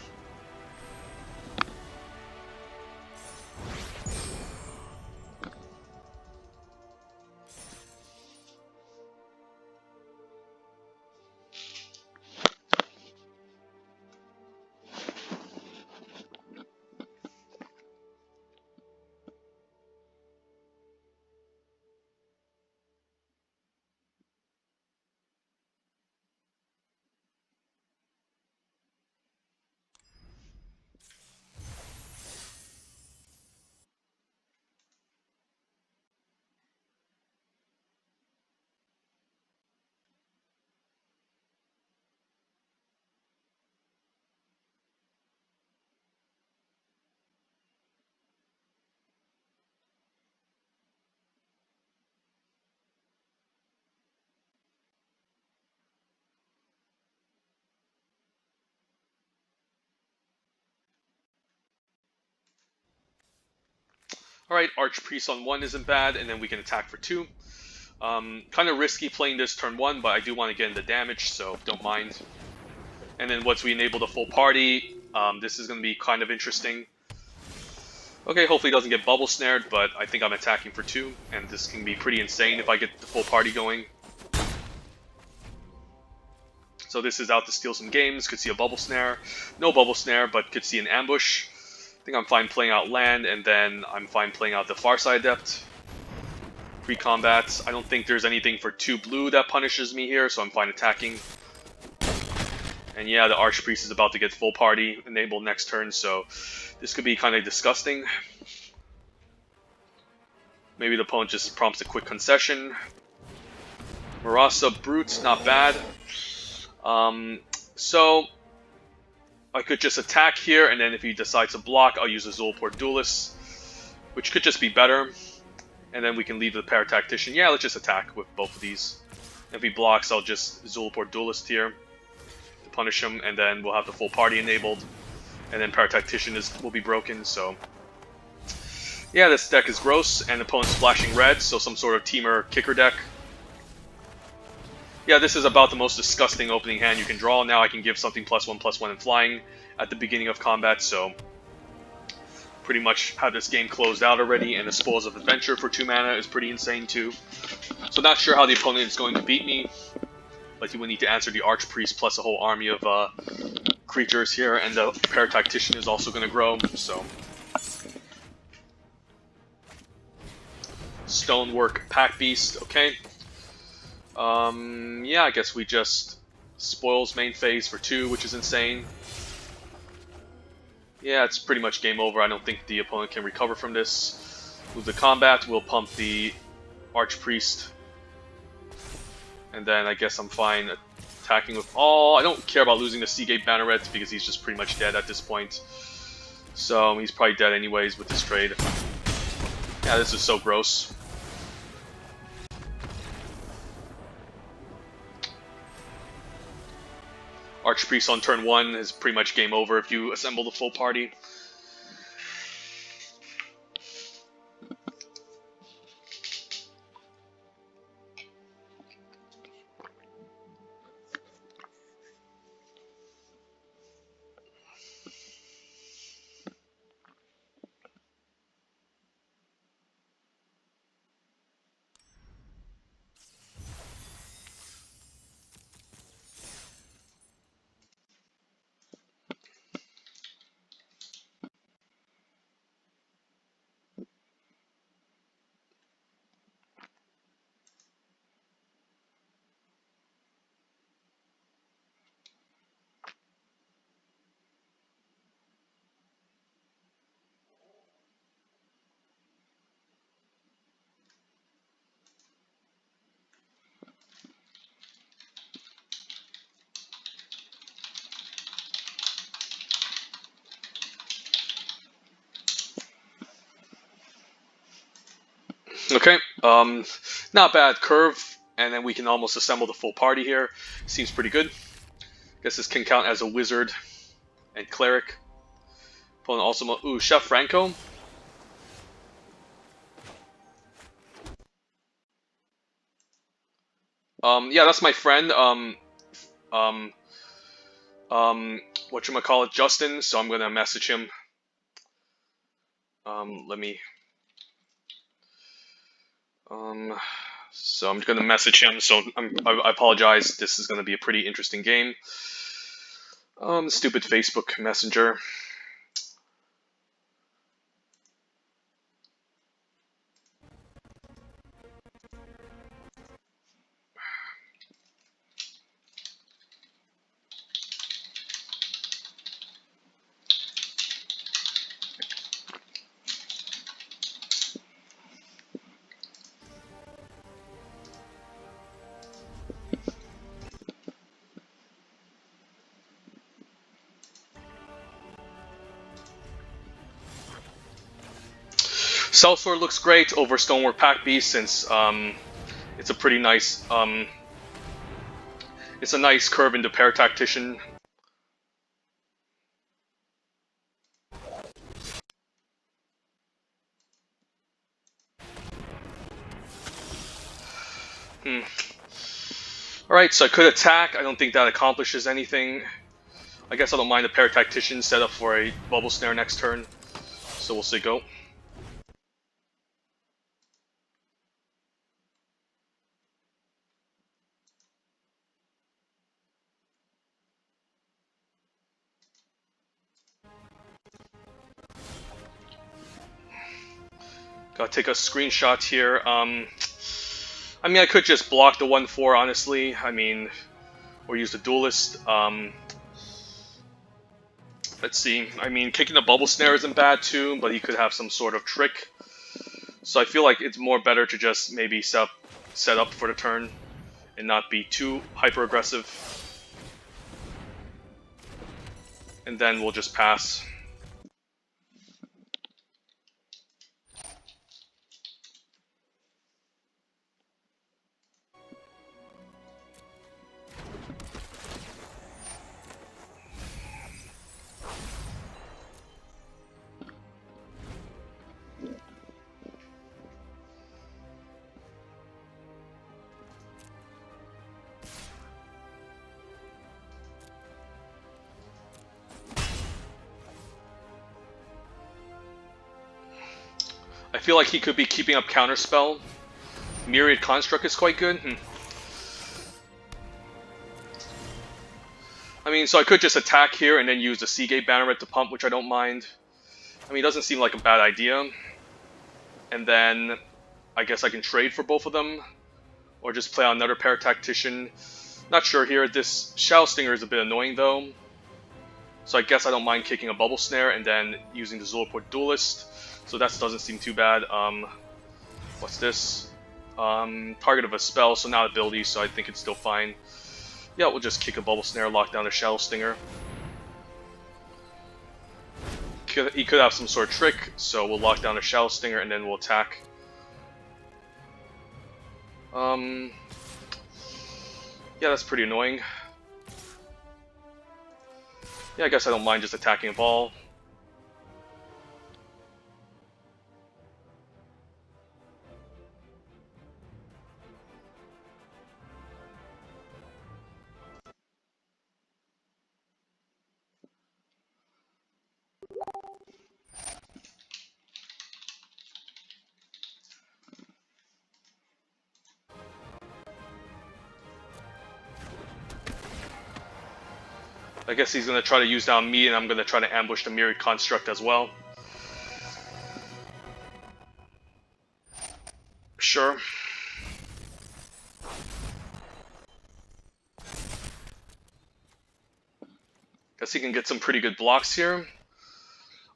Alright, Archpriest on 1 isn't bad, and then we can attack for 2. Kind of risky playing this turn 1, but I do want to get into damage, so don't mind. And then once we enable the full party, this is going to be kind of interesting. Okay, hopefully it doesn't get bubble snared, but I think I'm attacking for 2, and this can be pretty insane if I get the full party going. So this is out to steal some games, could see a bubble snare. No bubble snare, but could see an ambush. I think I'm fine playing out land, and then I'm fine playing out the Farside Adept. Pre-combat. I don't think there's anything for 2 blue that punishes me here, so I'm fine attacking. And yeah, the Archpriest is about to get full party enabled next turn, so this could be kind of disgusting. Maybe the opponent just prompts a quick concession. Marasa Brute, not bad. So I could just attack here, and then if he decides to block, I'll use a Zulaport Duelist, which could just be better. And then we can leave the Paratactician. Yeah, let's just attack with both of these. If he blocks, I'll just Zulaport Duelist here to punish him, and then we'll have the full party enabled. And then Paratactician will be broken, so... yeah, this deck is gross, and the opponent's flashing red, so some sort of teamer kicker deck. Yeah, this is about the most disgusting opening hand you can draw. Now I can give something +1/+1 in flying at the beginning of combat, so pretty much have this game closed out already, and the Spoils of Adventure for 2 mana is pretty insane too. So not sure how the opponent is going to beat me, but he would need to answer the Archpriest plus a whole army of creatures here, and the Paratactician is also going to grow, so... Stonework Pack Beast, okay. Yeah, I guess we just spoils main phase for 2, which is insane. Yeah, it's pretty much game over. I don't think the opponent can recover from this. Move the combat, we'll pump the Archpriest. And then I guess I'm fine attacking with all. I don't care about losing the Seagate Banneret because he's just pretty much dead at this point. So he's probably dead anyways with this trade. Yeah, this is so gross. Archpriest on turn 1 is pretty much game over if you assemble the full party. Okay, not bad curve, and then we can almost assemble the full party here. Seems pretty good. Guess this can count as a wizard and cleric. Opponent also, ooh, ChefFranco. Yeah, that's my friend. Whatchamacallit, Justin. So I'm gonna message him. Let me. So I'm gonna message him. So I apologize. This is gonna be a pretty interesting game. Stupid Facebook Messenger. Sellsword looks great over Stonework Pack Beast since it's a pretty nice it's a nice curve into Paratactician. Alright, so I could attack. I don't think that accomplishes anything. I guess I don't mind the Paratactician set up for a Bubble Snare next turn. So we'll see go. Gotta take a screenshot here. I mean, I could just block the 1/4, honestly. I mean, or use the Duelist. Let's see. I mean, kicking the Bubble Snare isn't bad too, but he could have some sort of trick. So I feel like it's more better to just maybe set up for the turn and not be too hyper aggressive. And then we'll just pass. I feel like he could be keeping up Counterspell. Myriad Construct is quite good. I mean, so I could just attack here and then use the Seagate Banneret to pump, which I don't mind. I mean, it doesn't seem like a bad idea. And then I guess I can trade for both of them. Or just play on another Paratactician. Not sure here. This Shadow Stinger is a bit annoying though. So I guess I don't mind kicking a Bubble Snare and then using the Zulaport Duelist. So that doesn't seem too bad. What's this? Target of a spell, so not ability, so I think it's still fine. Yeah, we'll just kick a Bubble Snare, lock down the Shadow Stinger. He could have some sort of trick, so we'll lock down the Shadow Stinger and then we'll attack. Yeah, that's pretty annoying. Yeah, I guess I don't mind just attacking a ball. I guess he's going to try to use down me, and I'm going to try to ambush the Myriad Construct as well. Sure. Guess he can get some pretty good blocks here.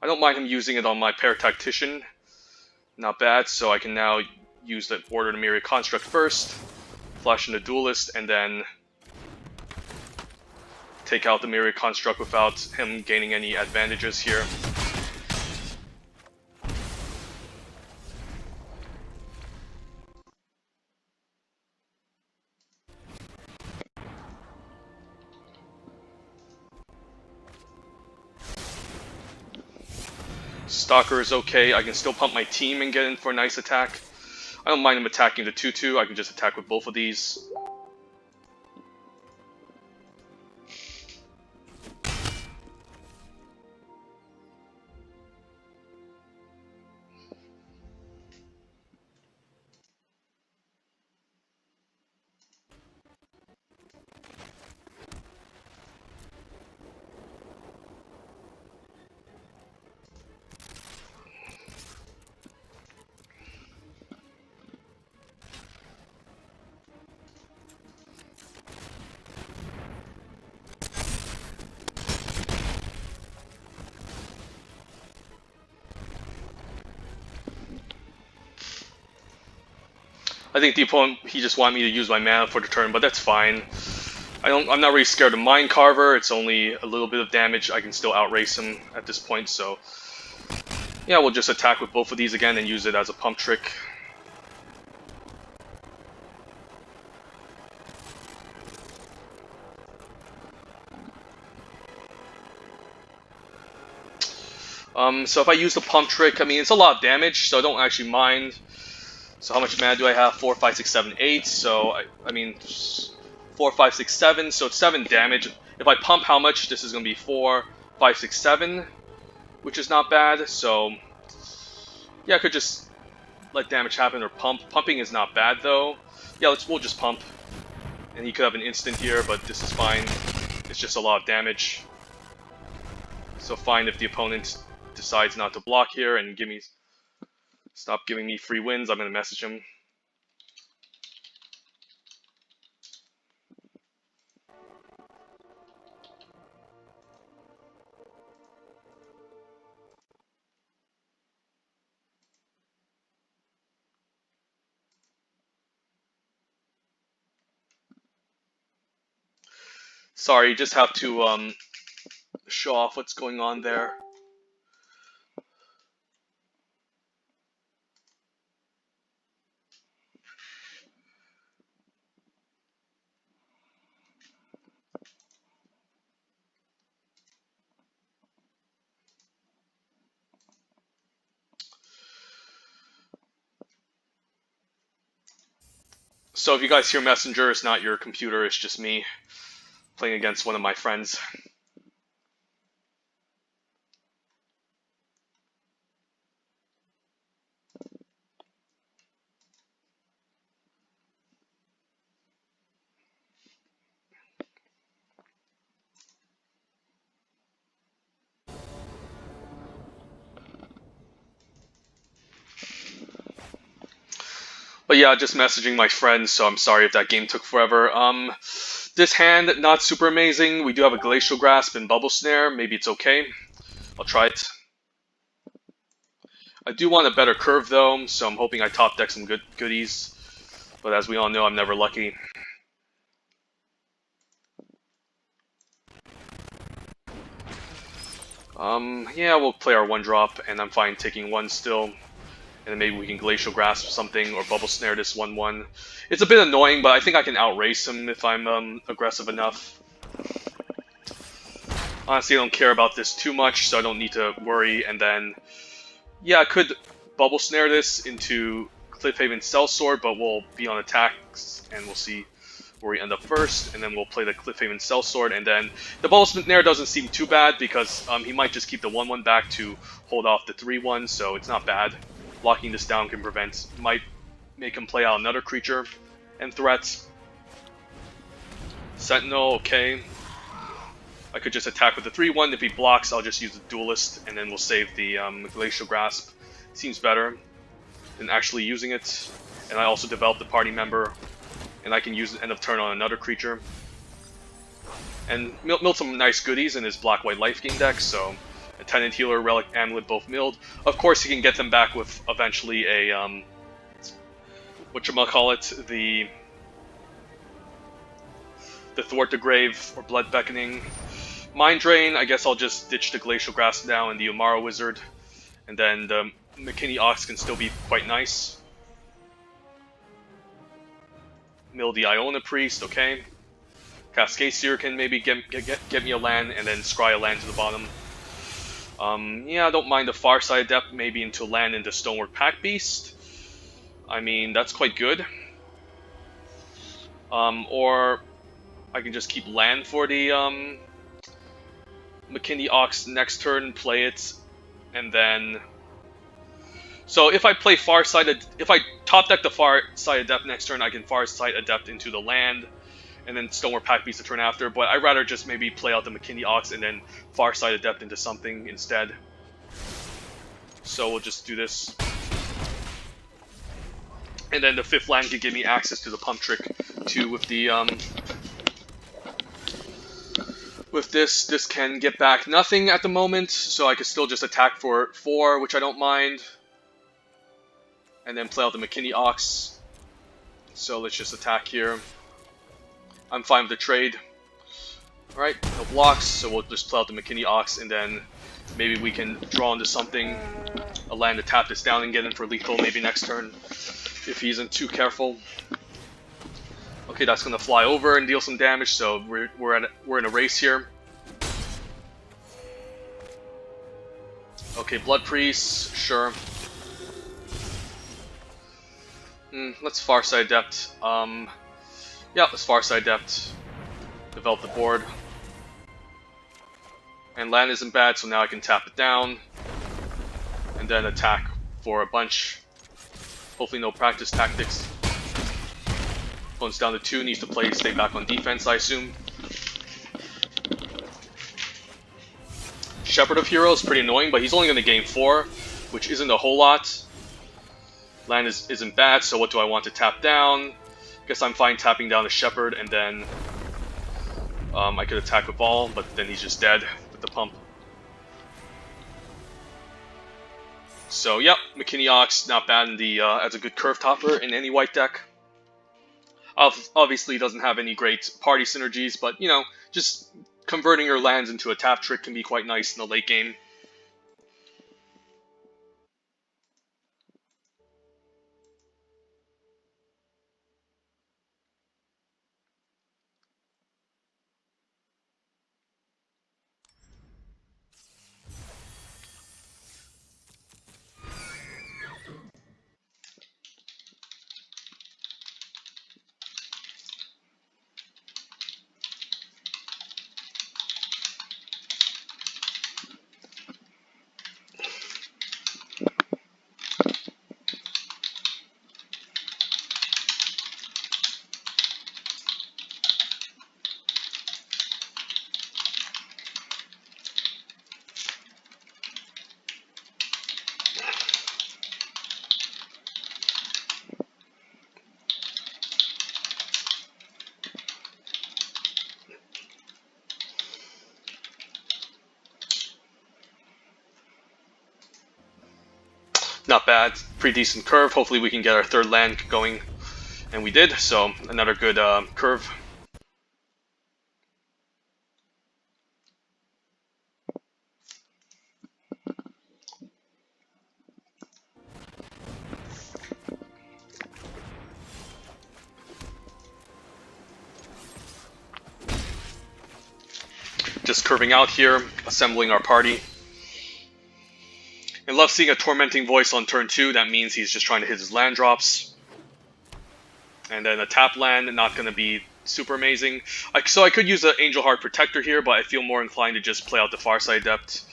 I don't mind him using it on my Paratactician. Not bad, so I can now use the Order the Myriad Construct first, flash in the Duelist, and then take out the Myriad Construct without him gaining any advantages here. Stalker is okay. I can still pump my team and get in for a nice attack. I don't mind him attacking the 2/2. I can just attack with both of these. I think the opponent, he just wanted me to use my mana for the turn, but that's fine. I'm not really scared of Mind Carver. It's only a little bit of damage. I can still outrace him at this point, so yeah, we'll just attack with both of these again and use it as a pump trick. So if I use the pump trick, I mean, it's a lot of damage, so I don't actually mind. So how much mana do I have? 4, 5, 6, 7, 8. So, I mean, 4, 4, 5, 6, 7. So it's 7 damage. If I pump how much, this is going to be 4, 5, 6, 7, which is not bad. So yeah, I could just let damage happen or pump. Pumping is not bad though. Yeah, we'll just pump. And he could have an instant here, but this is fine. It's just a lot of damage. So fine if the opponent decides not to block here and stop giving me free wins, I'm going to message him. Sorry, just have to show off what's going on there. So if you guys hear Messenger, it's not your computer, it's just me playing against one of my friends. But yeah, just messaging my friends, so I'm sorry if that game took forever. This hand, not super amazing. We do have a Glacial Grasp and Bubble Snare. Maybe it's okay. I'll try it. I do want a better curve though, so I'm hoping I top deck some goodies. But as we all know, I'm never lucky. Yeah, we'll play our 1-drop, and I'm fine taking 1 still. And then maybe we can Glacial Grasp something, or Bubble Snare this 1-1. It's a bit annoying, but I think I can outrace him if I'm aggressive enough. Honestly, I don't care about this too much, so I don't need to worry. And then, yeah, I could Bubble Snare this into Cliffhaven Sellsword, but we'll be on attacks, and we'll see where we end up first. And then we'll play the Cliffhaven Sellsword, and then the Bubble Snare doesn't seem too bad, because he might just keep the 1-1 back to hold off the 3-1, so it's not bad. Locking this down can might make him play out another creature and threats. Sentinel, okay. I could just attack with the 3-1. If he blocks, I'll just use the Duelist, and then we'll save the Glacial Grasp. Seems better than actually using it. And I also developed the party member, and I can use it end of turn on another creature. And milled some nice goodies in his Black-White Life Gain deck, so Attendant Healer, Relic, Amulet, both milled. Of course, he can get them back with eventually a, whatchamacallit, the Thwart the Grave or Blood Beckoning. Mind Drain, I guess I'll just ditch the Glacial Grasp now and the Umara Wizard. And then the McKinney Ox can still be quite nice. Mill the Iona Priest, okay. Cascade Seer can maybe get me a land and then scry a land to the bottom. Yeah, I don't mind the Farside Adept maybe into land into Stonework Pack Beast. I mean, that's quite good. Or I can just keep land for the McKinney Ox next turn, play it, and then... So if I play if I top deck the Farside Adept next turn, I can Farside Adept into the land, and then Stonework Pack Beast the turn after, but I'd rather just maybe play out the McKinney Ox and then Farside Adept into something instead. So we'll just do this. And then the 5th land can give me access to the Pump Trick too with the with this can get back nothing at the moment, so I could still just attack for 4, which I don't mind. And then play out the McKinney Ox. So let's just attack here. I'm fine with the trade. Alright, no blocks, so we'll just play out the McKinney Ox, and then maybe we can draw into something, a land to tap this down and get in for lethal maybe next turn, if he isn't too careful. Okay, that's gonna fly over and deal some damage, so we're in a race here. Okay, Blood Priest, sure. Let's Farside Adept. Yeah, this far side depth. Develop the board. And land isn't bad, so now I can tap it down. And then attack for a bunch. Hopefully no practice tactics. Opponent's down to 2, needs to stay back on defense, I assume. Shepherd of Heroes, pretty annoying, but he's only going to gain 4, which isn't a whole lot. Land isn't bad, so what do I want to tap down? Guess I'm fine tapping down the Shepherd, and then I could attack with all, but then he's just dead with the pump. So yep, McKinney Ox, not bad in the as a good curve topper in any white deck. Obviously doesn't have any great party synergies, but you know, just converting your lands into a tap trick can be quite nice in the late game. Not bad, pretty decent curve. Hopefully we can get our third land going, and we did, so another good curve. Just curving out here, assembling our party. I love seeing a Tormenting Voice on turn 2, that means he's just trying to hit his land drops. And then a tap land, not going to be super amazing. So I could use the Angel Heart Protector here, but I feel more inclined to just play out the Farside Adept.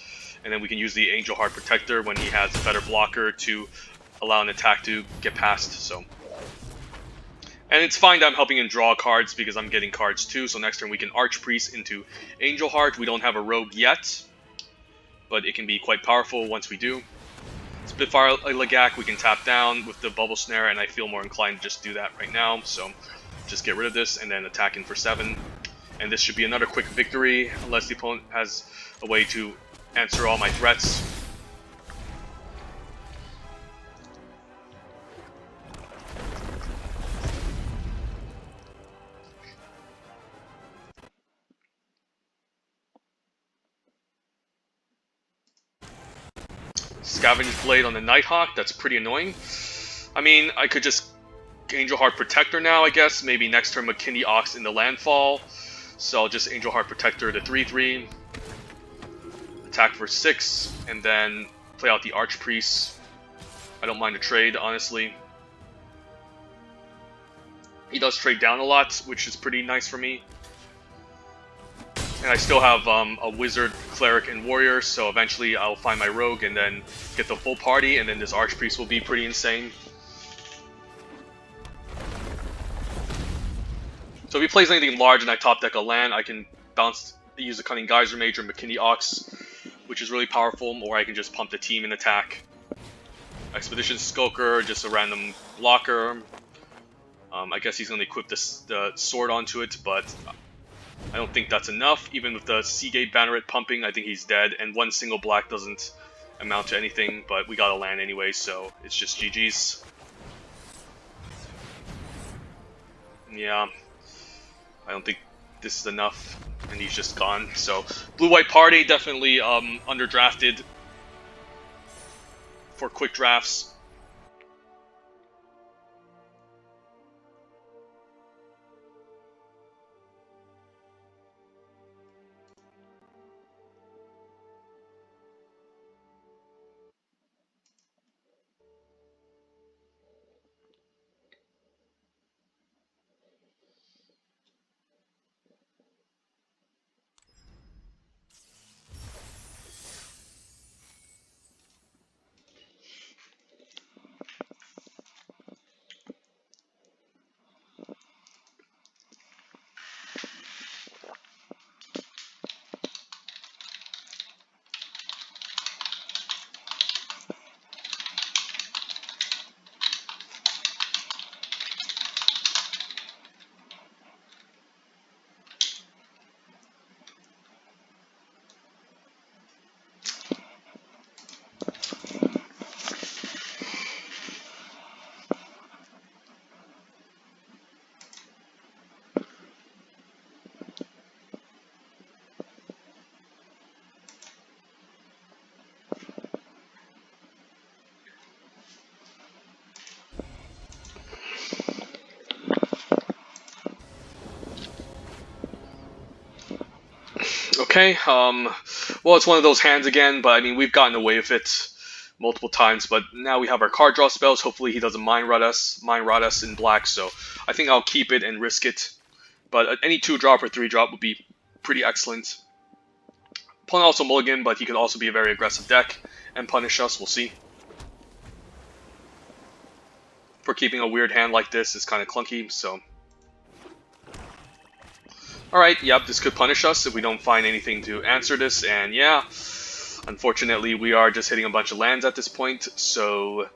And then we can use the Angel Heart Protector when he has a better blocker to allow an attack to get past. So, and it's fine that I'm helping him draw cards because I'm getting cards too. So next turn we can Archpriest into Angel Heart. We don't have a Rogue yet, but it can be quite powerful once we do. Spitfire Lagak we can tap down with the Bubble Snare, and I feel more inclined to just do that right now. So just get rid of this and then attack in for 7. And this should be another quick victory, unless the opponent has a way to answer all my threats. Scavenge Blade on the Nighthawk, that's pretty annoying. I mean, I could just Angel Heart Protector now, I guess. Maybe next turn McKinney Ox in the landfall. So I'll just Angel Heart Protector to 3/3. Attack for 6, and then play out the Archpriest. I don't mind a trade, honestly. He does trade down a lot, which is pretty nice for me. And I still have a Wizard, Cleric, and Warrior, so eventually I'll find my Rogue and then get the full party, and then this Archpriest will be pretty insane. So if he plays anything large and I top deck a land, I can use the Cunning Geyser Mage or McKinney Ox, which is really powerful, or I can just pump the team and attack. Expedition Skulker, just a random blocker. I guess he's going to equip the sword onto it, but I don't think that's enough. Even with the Seagate Banneret pumping, I think he's dead, and one single black doesn't amount to anything, but we got a land anyway, so it's just GG's. Yeah, I don't think this is enough, and he's just gone. So Blue-White Party definitely underdrafted for quick drafts. Okay, well, it's one of those hands again, but I mean, we've gotten away with it multiple times, but now we have our card draw spells. Hopefully he doesn't mind rot us in black, so I think I'll keep it and risk it. But any 2-drop or 3-drop would be pretty excellent. Opponent also mulligan, but he could also be a very aggressive deck and punish us, we'll see. For keeping a weird hand like this is kind of clunky, so... Alright, yep, this could punish us if we don't find anything to answer this, and yeah, unfortunately we are just hitting a bunch of lands at this point, so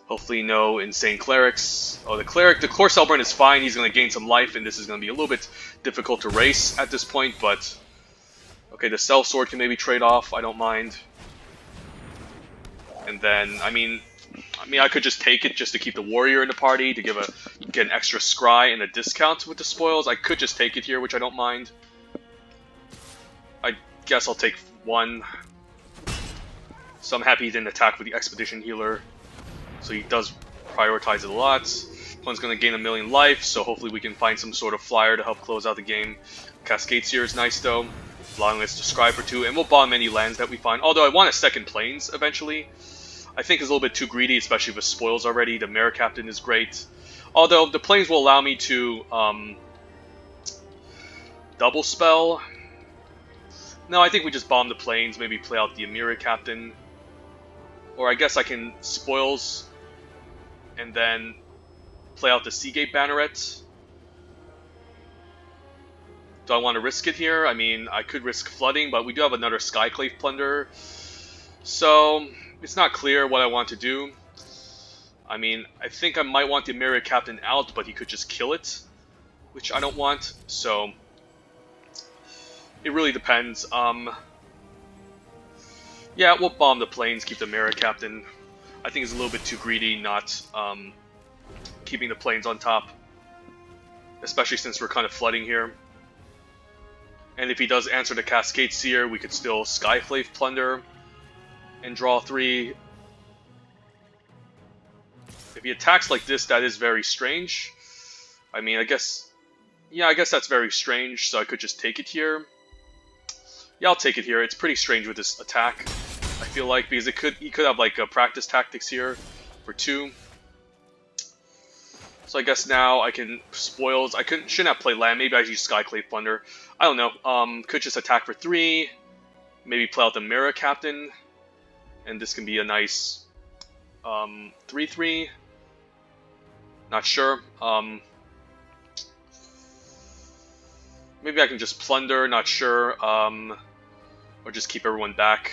hopefully no insane clerics. Oh, the core Celebrant is fine, he's going to gain some life, and this is going to be a little bit difficult to race at this point, but okay, the Cell Sword can maybe trade off, I don't mind. And then, I mean, I could just take it just to keep the warrior in the party, to get an extra scry and a discount with the spoils. I could just take it here, which I don't mind. I guess I'll take 1. So I'm happy he didn't attack with the Expedition Healer. So he does prioritize it a lot. One's going to gain 1,000,000 life, so hopefully we can find some sort of flyer to help close out the game. Cascade Seer is nice though, allowing us to scry for 2, and we'll bomb any lands that we find. Although I want a second Plains eventually. I think is a little bit too greedy, especially with spoils already. The Mirror Captain is great. Although the Plains will allow me to double spell. No, I think we just bomb the Plains, maybe play out the Mirror Captain. Or I guess I can spoils and then play out the Seagate Banneret. Do I want to risk it here? I mean, I could risk flooding, but we do have another Skyclave Plunder. So it's not clear what I want to do. I mean, I think I might want the Mirror Captain out, but he could just kill it, which I don't want, so it really depends. Yeah, we'll bomb the Plains, keep the Mirror Captain. I think it's a little bit too greedy not keeping the Plains on top, especially since we're kind of flooding here. And if he does answer the Cascade Seer, we could still Skyclave Plunder and draw 3. If he attacks like this, that is very strange. I mean, I guess that's very strange, so I could just take it here. Yeah, I'll take it here. It's pretty strange with this attack, I feel like, because he could have like a practice tactics here for 2. So I guess now I can spoils. Shouldn't have played land. Maybe I should use Skyclave Plunder. I don't know. Could just attack for 3. Maybe play out the Mirror Captain. And this can be a nice 3/3. Not sure. Maybe I can just plunder. Not sure. Or just keep everyone back.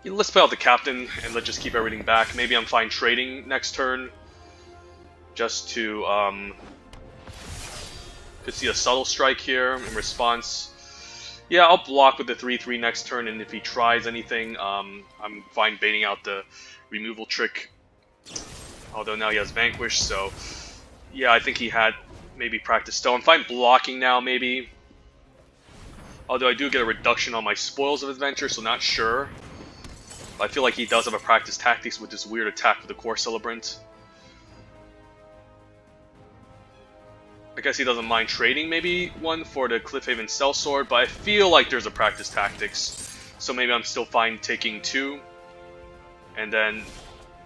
Yeah, let's play out the captain and let's just keep everything back. Maybe I'm fine trading next turn. Just to could see a subtle strike here in response. Yeah, I'll block with the 3/3 next turn, and if he tries anything, I'm fine baiting out the removal trick. Although now he has Vanquish, so yeah, I think he had maybe practice still. I'm fine blocking now, maybe. Although I do get a reduction on my Spoils of Adventure, so not sure. But I feel like he does have a practice tactics with this weird attack with the Core Celebrant. I guess he doesn't mind trading maybe one for the Cliffhaven Sellsword, but I feel like there's a practice tactics. So maybe I'm still fine taking 2 and then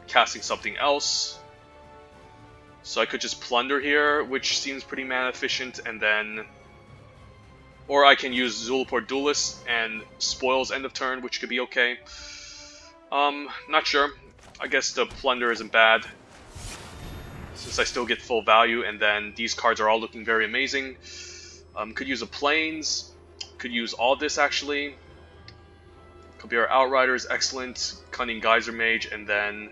casting something else. So I could just plunder here, which seems pretty mana efficient, and then... Or I can use Zulaport Duelist and Spoils end of turn, which could be okay. Not sure. I guess the plunder isn't bad, since I still get full value, and then these cards are all looking very amazing. Could use a Plains, could use all this actually. Could be our Outriders, excellent. Cunning Geyser Mage, and then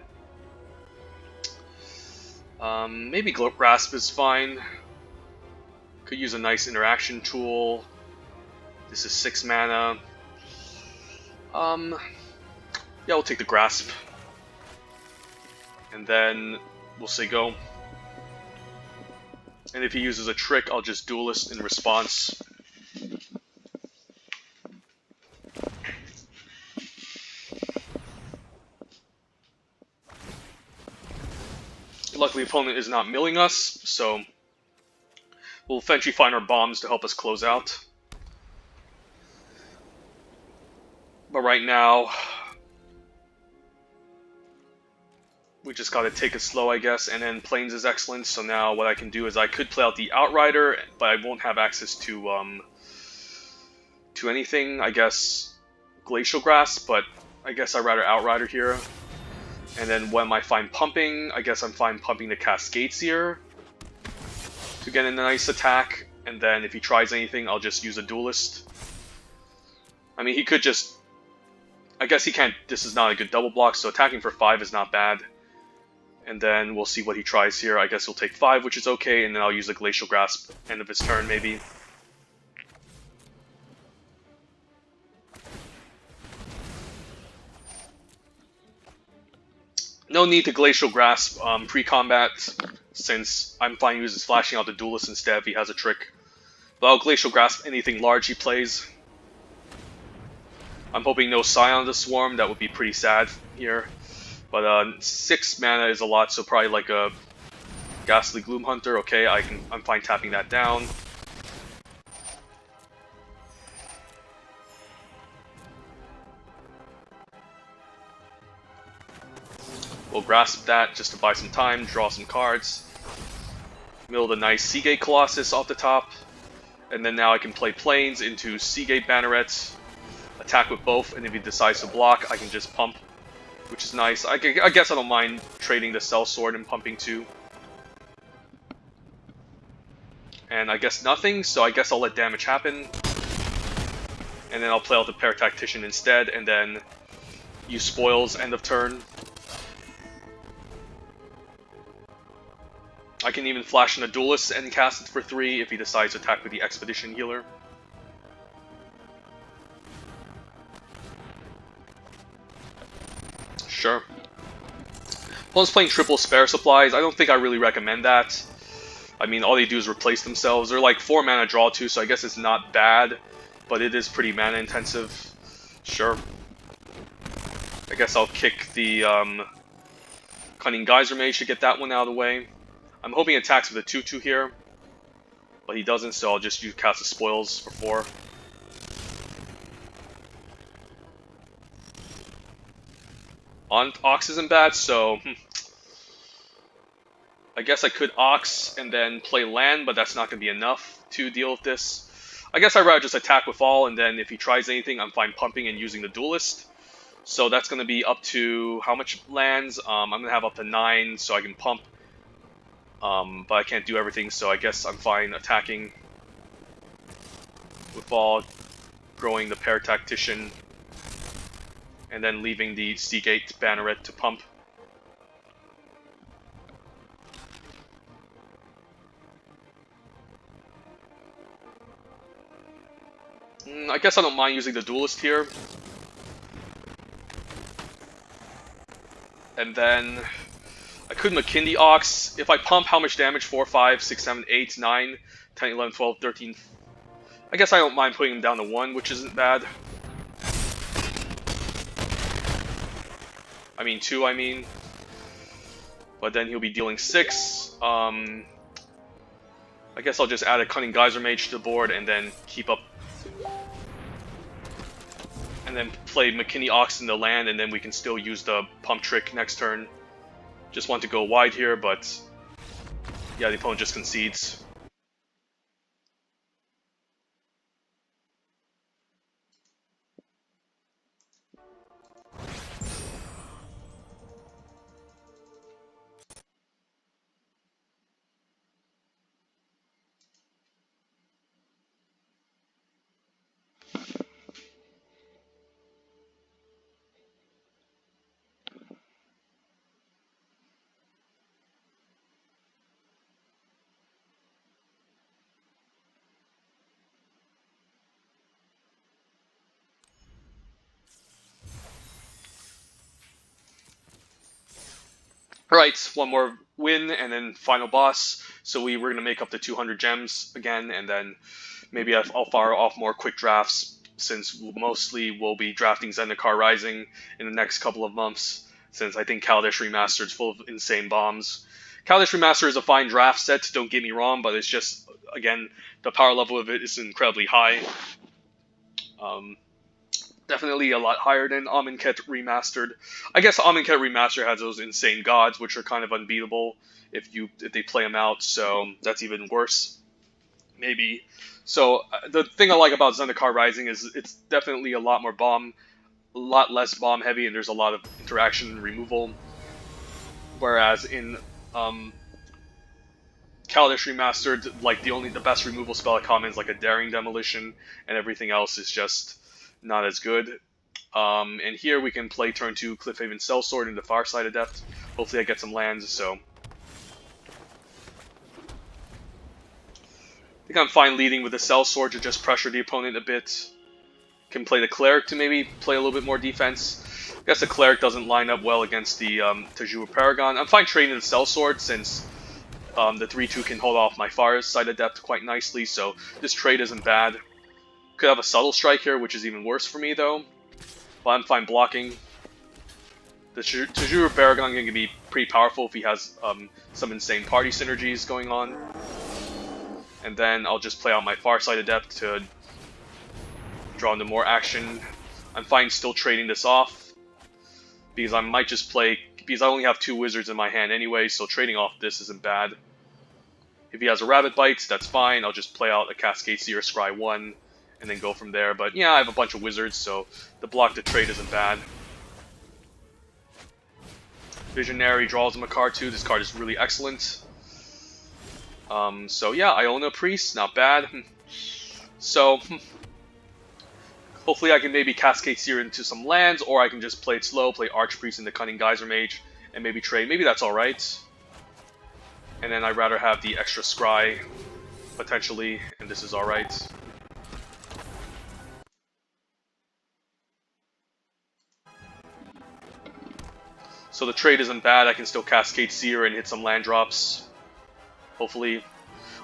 maybe Grasp is fine. Could use a nice interaction tool. This is 6 mana. Yeah, we'll take the Grasp. And then we'll say go. And if he uses a trick, I'll just Duelist in response. Luckily, the opponent is not milling us, so we'll eventually find our bombs to help us close out. But right now, we just gotta take it slow, I guess, and then Plains is excellent, so now what I can do is I could play out the Outrider, but I won't have access to anything, I guess, Glacial Grass, but I guess I'd rather Outrider here. And then what am I fine pumping? I guess I'm fine pumping the Cascade Seer to get a nice attack, and then if he tries anything, I'll just use a Duelist. I mean, he could just... I guess he can't... This is not a good double block, so attacking for 5 is not bad. And then we'll see what he tries here. I guess he'll take 5, which is okay, and then I'll use a Glacial Grasp end of his turn, maybe. No need to Glacial Grasp pre-combat, since I'm fine using flashing out the Duelist instead if he has a trick. But I'll Glacial Grasp anything large he plays. I'm hoping no Scion of the Swarm, that would be pretty sad here. But 6 mana is a lot, so probably like a Ghastly Gloom Hunter. Okay, I'm fine tapping that down. We'll grasp that just to buy some time, draw some cards. Mill the nice Seagate Colossus off the top. And then now I can play Plains into Seagate Banneret, attack with both, and if he decides to block, I can just pump, which is nice. I guess I don't mind trading the Cell Sword and pumping too. And I guess nothing, so I guess I'll let damage happen. And then I'll play out the Paratactician instead, and then use Spoils end of turn. I can even flash in a Duelist and cast it for 3 if he decides to attack with the Expedition Healer. Sure. Opponent's playing triple Spare Supplies. I don't think I really recommend that. I mean, all they do is replace themselves. They're like 4 mana draw too, so I guess it's not bad, but it is pretty mana intensive. Sure. I guess I'll kick the Cunning Geyser Mage to get that one out of the way. I'm hoping he attacks with a 2/2 here, but he doesn't, so I'll just cast the Spoils for 4. Ox isn't bad, so I guess I could Ox and then play land, but that's not going to be enough to deal with this. I guess I'd rather just attack with all, and then if he tries anything, I'm fine pumping and using the Duelist. So that's going to be up to how much lands? I'm going to have up to 9, so I can pump. But I can't do everything, so I guess I'm fine attacking with all, growing the Paratactician, and then leaving the Seagate Banneret to pump. I guess I don't mind using the Duelist here. And then I could McKinley Ox. If I pump, how much damage? 4, 5, 6, 7, 8, 9, 10, 11, 12, 13. I guess I don't mind putting him down to 1, which isn't bad. I mean 2, I mean. But then he'll be dealing 6. I guess I'll just add a Cunning Geyser Mage to the board and then keep up. And then play McKinney Ox in the land, and then we can still use the pump trick next turn. Just want to go wide here, but yeah, the opponent just concedes. Alright, one more win, and then final boss. So we're going to make up the 200 gems again, and then maybe I'll fire off more quick drafts, since mostly we'll be drafting Zendikar Rising in the next couple of months, since I think Kaladesh Remastered is full of insane bombs. Kaladesh Remastered is a fine draft set, don't get me wrong, but it's just, again, the power level of it is incredibly high. Definitely a lot higher than Amonkhet Remastered. I guess Amonkhet Remastered has those insane gods, which are kind of unbeatable if they play them out. So that's even worse, maybe. So the thing I like about Zendikar Rising is it's definitely a lot more bomb, a lot less bomb heavy, and there's a lot of interaction and removal. Whereas in Kaladesh Remastered, like the best removal spell at common is like a Daring Demolition, and everything else is just not as good. And here we can play turn 2 Cliffhaven Sellsword into Fireside Adept. Hopefully I get some lands, so... I think I'm fine leading with the Sellsword to just pressure the opponent a bit. Can play the Cleric to maybe play a little bit more defense. I guess the Cleric doesn't line up well against the Tajua Paragon. I'm fine trading the Sellsword since the 3-2 can hold off my Fireside Adept quite nicely, so this trade isn't bad. Could have a Subtle Strike here, which is even worse for me though. But I'm fine blocking. The Tajura Paragon can be pretty powerful if he has some insane party synergies going on. And then I'll just play out my Fireside Adept to draw into more action. I'm fine still trading this off, because I might just play, because I only have 2 wizards in my hand anyway, so trading off this isn't bad. If he has a Rabbit Bite, that's fine. I'll just play out a Cascade Seer, Scry 1, and then go from there. But yeah, I have a bunch of wizards, so the block to trade isn't bad. Visionary draws him a card too. This card is really excellent. So yeah, Iona Priest, not bad. So hopefully I can maybe Cascade Seer into some lands, or I can just play it slow, play Archpriest into Cunning Geyser Mage, and maybe trade. Maybe that's alright. And then I'd rather have the extra Scry, potentially, and this is alright. So the trade isn't bad. I can still Cascade Seer and hit some land drops, hopefully.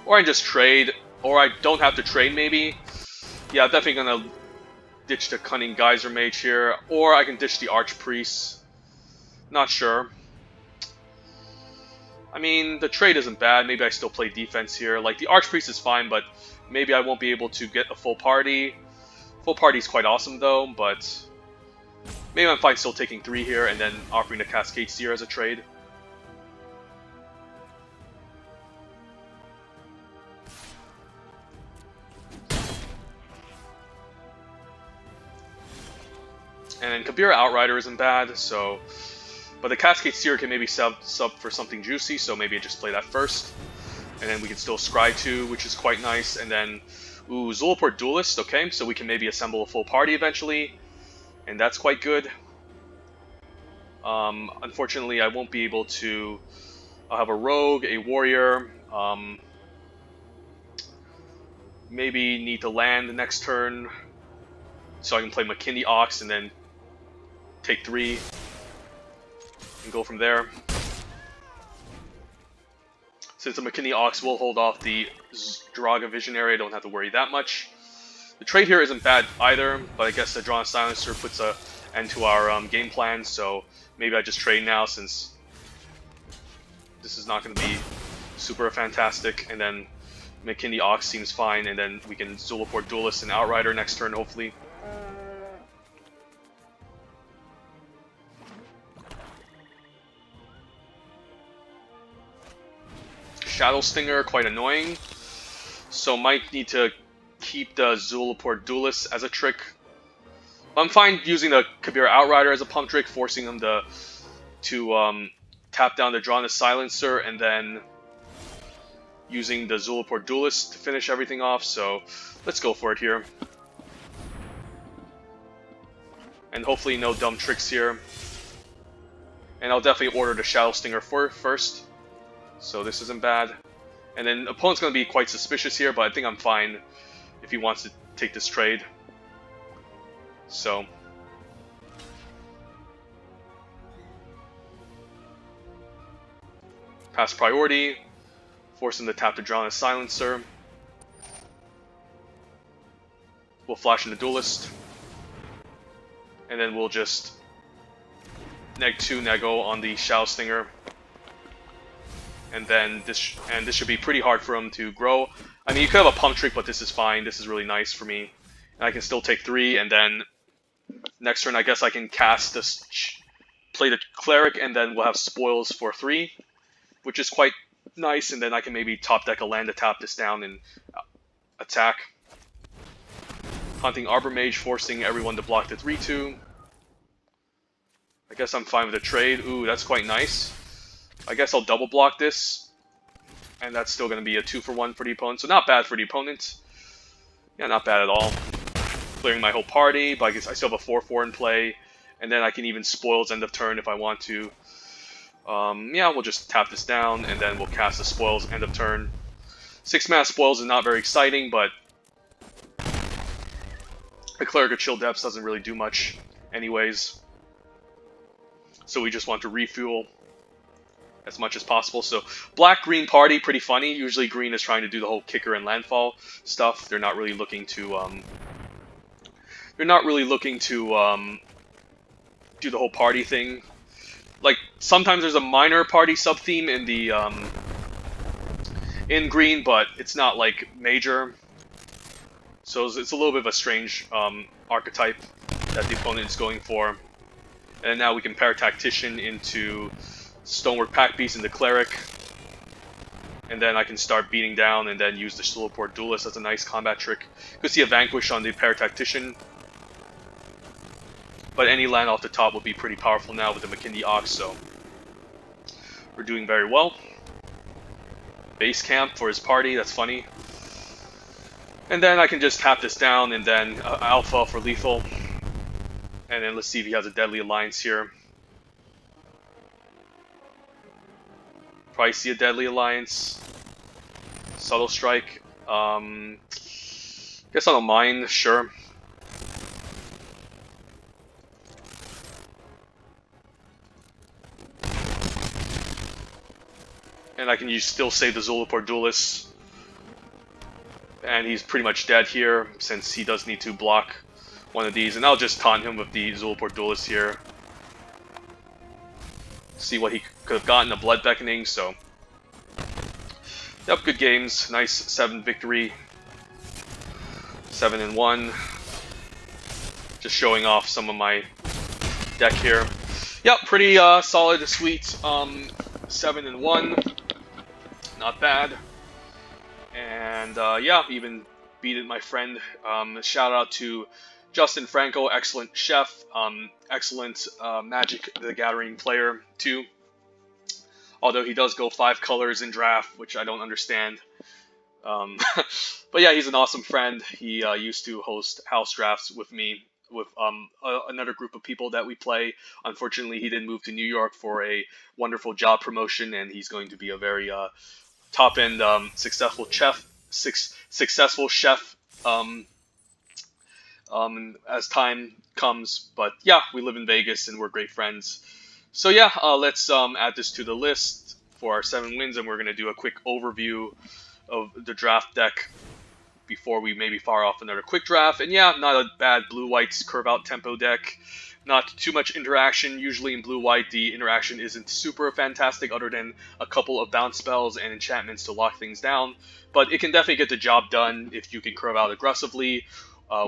Or I can just trade, or I don't have to trade maybe. Yeah, I'm definitely going to ditch the Cunning Geyser Mage here, or I can ditch the Archpriest. Not sure. I mean, the trade isn't bad. Maybe I still play defense here. Like, the Archpriest is fine, but maybe I won't be able to get a full party. Full party is quite awesome, though, but maybe I'm fine still taking 3 here and then offering the Cascade Seer as a trade. And then Kabira Outrider isn't bad, so... But the Cascade Seer can maybe sub for something juicy, so maybe I just play that first. And then we can still Scry 2, which is quite nice. And then, ooh, Zulaport Duelist, okay, so we can maybe assemble a full party eventually. And that's quite good. Unfortunately, I won't be able to... I'll have a Rogue, a Warrior, maybe need to land the next turn, so I can play McKinney Ox and then take 3 and go from there. Since the McKinney Ox will hold off the Draga Visionary, I don't have to worry that much. The trade here isn't bad either, but I guess the Drana Silencer puts an end to our game plan, so maybe I just trade now since this is not going to be super fantastic. And then McKinney Ox seems fine, and then we can Zulaport Duelist and Outrider next turn, hopefully. Shadow Stinger, quite annoying, so might need to keep the Zulaport Duelist as a trick. I'm fine using the Kabira Outrider as a pump trick, forcing him to tap down the Drana Silencer, and then using the Zulaport Duelist to finish everything off, so let's go for it here. And hopefully no dumb tricks here. And I'll definitely order the Shadow Stinger first. So this isn't bad. And then opponent's going to be quite suspicious here, but I think I'm fine if he wants to take this trade. So pass priority, force him to tap the Drana Silencer. We'll flash in the Duelist. And then we'll just neg-2 nego on the Shadow Stinger. And then this should be pretty hard for him to grow. I mean, you could have a pump trick, but this is fine. This is really nice for me. And I can still take 3, and then Next turn, I guess I can cast this, play the cleric, and then we'll have spoils for 3, which is quite nice. And then I can maybe top deck a land to tap this down and attack. Hunting Arbor Mage, forcing everyone to block the 3/2. I guess I'm fine with the trade. Ooh, that's quite nice. I guess I'll double block this, and that's still going to be a 2-for-1 for the opponent. So not bad for the opponent. Yeah, not bad at all. Clearing my whole party, but I guess I still have a 4/4 in play, and then I can even spoils end of turn if I want to. Yeah, we'll just tap this down, and then we'll cast the spoils end of turn. 6-mana spoils is not very exciting, but the Cleric of Chill Depths doesn't really do much anyways. So we just want to refuel as much as possible. So black-green party, pretty funny. Usually green is trying to do the whole kicker and landfall stuff. They're not really looking to do the whole party thing. Like sometimes there's a minor party sub-theme in the in green, but it's not like major. So it's a little bit of a strange archetype that the opponent is going for. And now we can pair Tactician into Stonework Pack Beast into Cleric. And then I can start beating down and then use the Silverport Duelist. That's a nice combat trick. You could see a Vanquish on the pair Tactician. But any land off the top would be pretty powerful now with the McKinney Ox, so we're doing very well. Base camp for his party, that's funny. And then I can just tap this down and then Alpha for lethal. And then let's see if he has a Deadly Alliance here. Probably see a Deadly Alliance. Subtle Strike. Guess I don't mind, sure. And I can still save the Zulaport Duelist. And he's pretty much dead here, since he does need to block one of these. And I'll just taunt him with the Zulaport Duelist here. See what he could have gotten, a Blood Beckoning, so... Yep, good games. Nice 7 victory. 7-1. Just showing off some of my deck here. Yep, pretty solid, sweet 7-1. Not bad. And yeah, even beaten my friend. Shout out to Justin Franco, excellent chef, excellent Magic the Gathering player too. Although he does go 5 colors in draft, which I don't understand. But yeah, he's an awesome friend. He used to host house drafts with me, with another group of people that we play. Unfortunately, he did move to New York for a wonderful job promotion, and he's going to be a very top-end successful chef as time comes. But yeah, we live in Vegas and we're great friends. So yeah, let's add this to the list for our 7 wins, and we're going to do a quick overview of the draft deck before we maybe fire off another quick draft. And yeah, not a bad blue-white curve-out tempo deck. Not too much interaction. Usually in blue-white, the interaction isn't super fantastic other than a couple of bounce spells and enchantments to lock things down. But it can definitely get the job done if you can curve out aggressively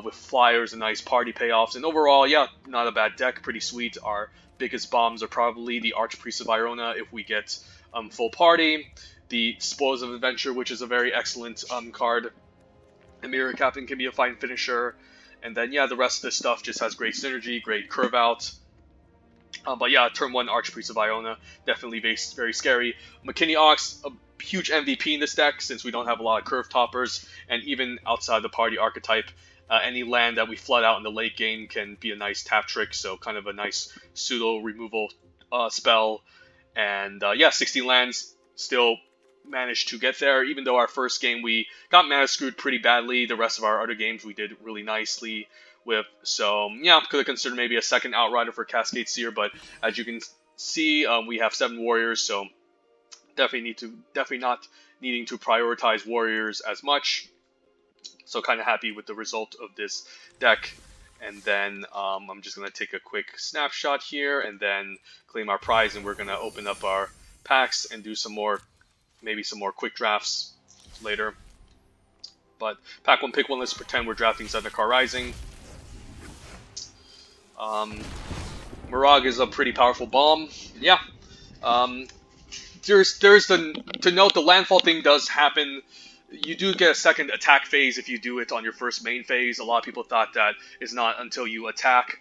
with flyers and nice party payoffs. And overall, yeah, not a bad deck. Pretty sweet. Our biggest bombs are probably the Archpriest of Iona if we get full party. The Spoils of Adventure, which is a very excellent card. The Mirror Captain can be a fine finisher. And then, yeah, the rest of this stuff just has great synergy, great curve out. But yeah, turn 1 Archpriest of Iona, definitely very scary. McKinney Ox, a huge MVP in this deck since we don't have a lot of curve toppers. And even outside the party archetype, any land that we flood out in the late game can be a nice tap trick. So kind of a nice pseudo removal spell. And yeah, 16 lands still managed to get there, even though our first game we got mana screwed pretty badly. The rest of our other games we did really nicely with. So yeah, could have considered maybe a second Outrider for Cascade Seer, but as you can see, we have 7 warriors, so definitely not needing to prioritize warriors as much. So kind of happy with the result of this deck. And then I'm just gonna take a quick snapshot here and then claim our prize, and we're gonna open up our packs and do some more. Maybe some more quick drafts later. But pack 1, pick 1, let's pretend we're drafting Zendikar Rising. Mirage is a pretty powerful bomb. Yeah. There's to note the landfall thing does happen. You do get a second attack phase if you do it on your first main phase. A lot of people thought that is not until you attack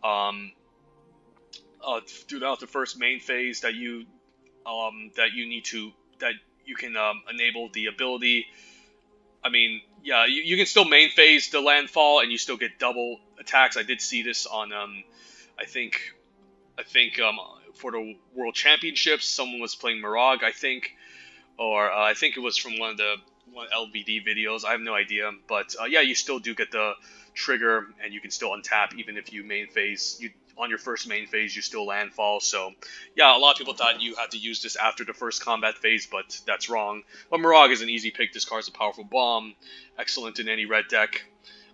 um, throughout the first main phase that you need to that you can enable the ability. I mean, yeah, you can still main phase the landfall and you still get double attacks. I did see this on I think for the World Championships, someone was playing Mirage, I think, or I think it was from one LVD videos. I have no idea, but yeah, you still do get the trigger, and you can still untap even if you main phase. On your first main phase, you still landfall. So yeah, a lot of people thought you had to use this after the first combat phase, but that's wrong. But Mirage is an easy pick. This card's a powerful bomb, excellent in any red deck.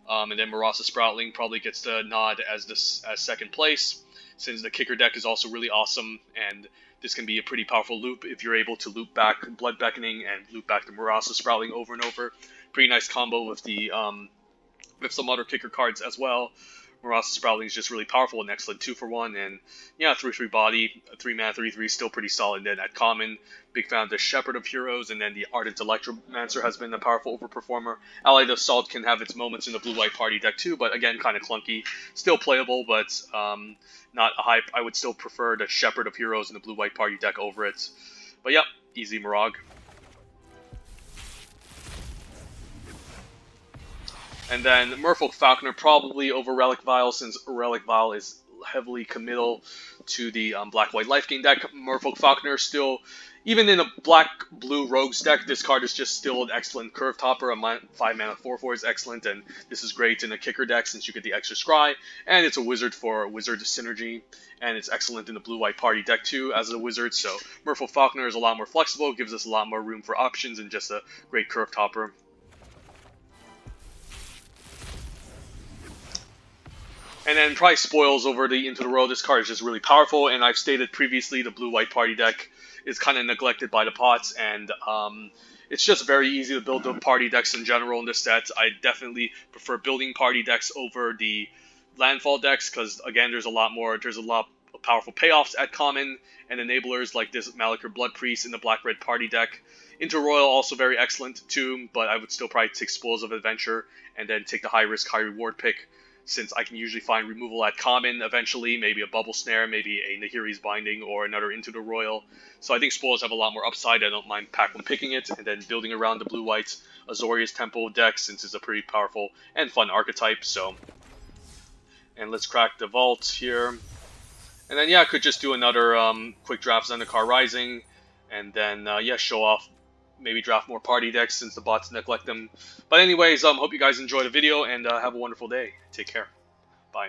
And then Marasa Sproutling probably gets the nod as second place, since the kicker deck is also really awesome, and this can be a pretty powerful loop if you're able to loop back Blood Beckoning and loop back the Marasa Sproutling over and over. Pretty nice combo with the with some other kicker cards as well. Marasa Sproutling is just really powerful, an excellent 2-for-1, and yeah, 3/3 body, 3-mana 3/3 still pretty solid. Then at common, big fan of the Shepherd of Heroes, and then the Ardent Electromancer has been a powerful overperformer. Allied Assault can have its moments in the blue-white party deck too, but again, kind of clunky. Still playable, but not a hype. I would still prefer the Shepherd of Heroes in the blue-white party deck over it. But yeah, easy Mirage. And then Merfolk Falconer probably over Relic Vial, since Relic Vial is heavily committal to the black-white life gain deck. Merfolk Falconer still, even in a black-blue rogues deck, this card is just still an excellent curve topper. A 5-mana 4/4 is excellent, and this is great in a kicker deck since you get the extra scry, and it's a wizard for wizard synergy, and it's excellent in the blue-white party deck too as a wizard. So Merfolk Falconer is a lot more flexible, gives us a lot more room for options, and just a great curve topper. And then probably spoils over the Into the Road. This card is just really powerful, and I've stated previously the blue-white party deck is kind of neglected by the pots, and it's just very easy to build the party decks in general in this set. I definitely prefer building party decks over the landfall decks, because again, there's a lot of powerful payoffs at common, and enablers like this Malakir Blood Priest in the black-red party deck. Into Royal also very excellent too, but I would still probably take Spoils of Adventure, and then take the high-risk, high-reward pick, since I can usually find removal at common eventually, maybe a Bubble Snare, maybe a Nahiri's Binding, or another Into the Royal. So I think Spoils have a lot more upside. I don't mind pack one picking it, and then building around the blue-white Azorius Temple deck, since it's a pretty powerful and fun archetype. So, and let's crack the vault here. And then yeah, I could just do another quick draft Zendikar Rising, and then yeah, show off, maybe draft more party decks since the bots neglect them. But anyways, hope you guys enjoyed the video, and have a wonderful day. Take care. Bye.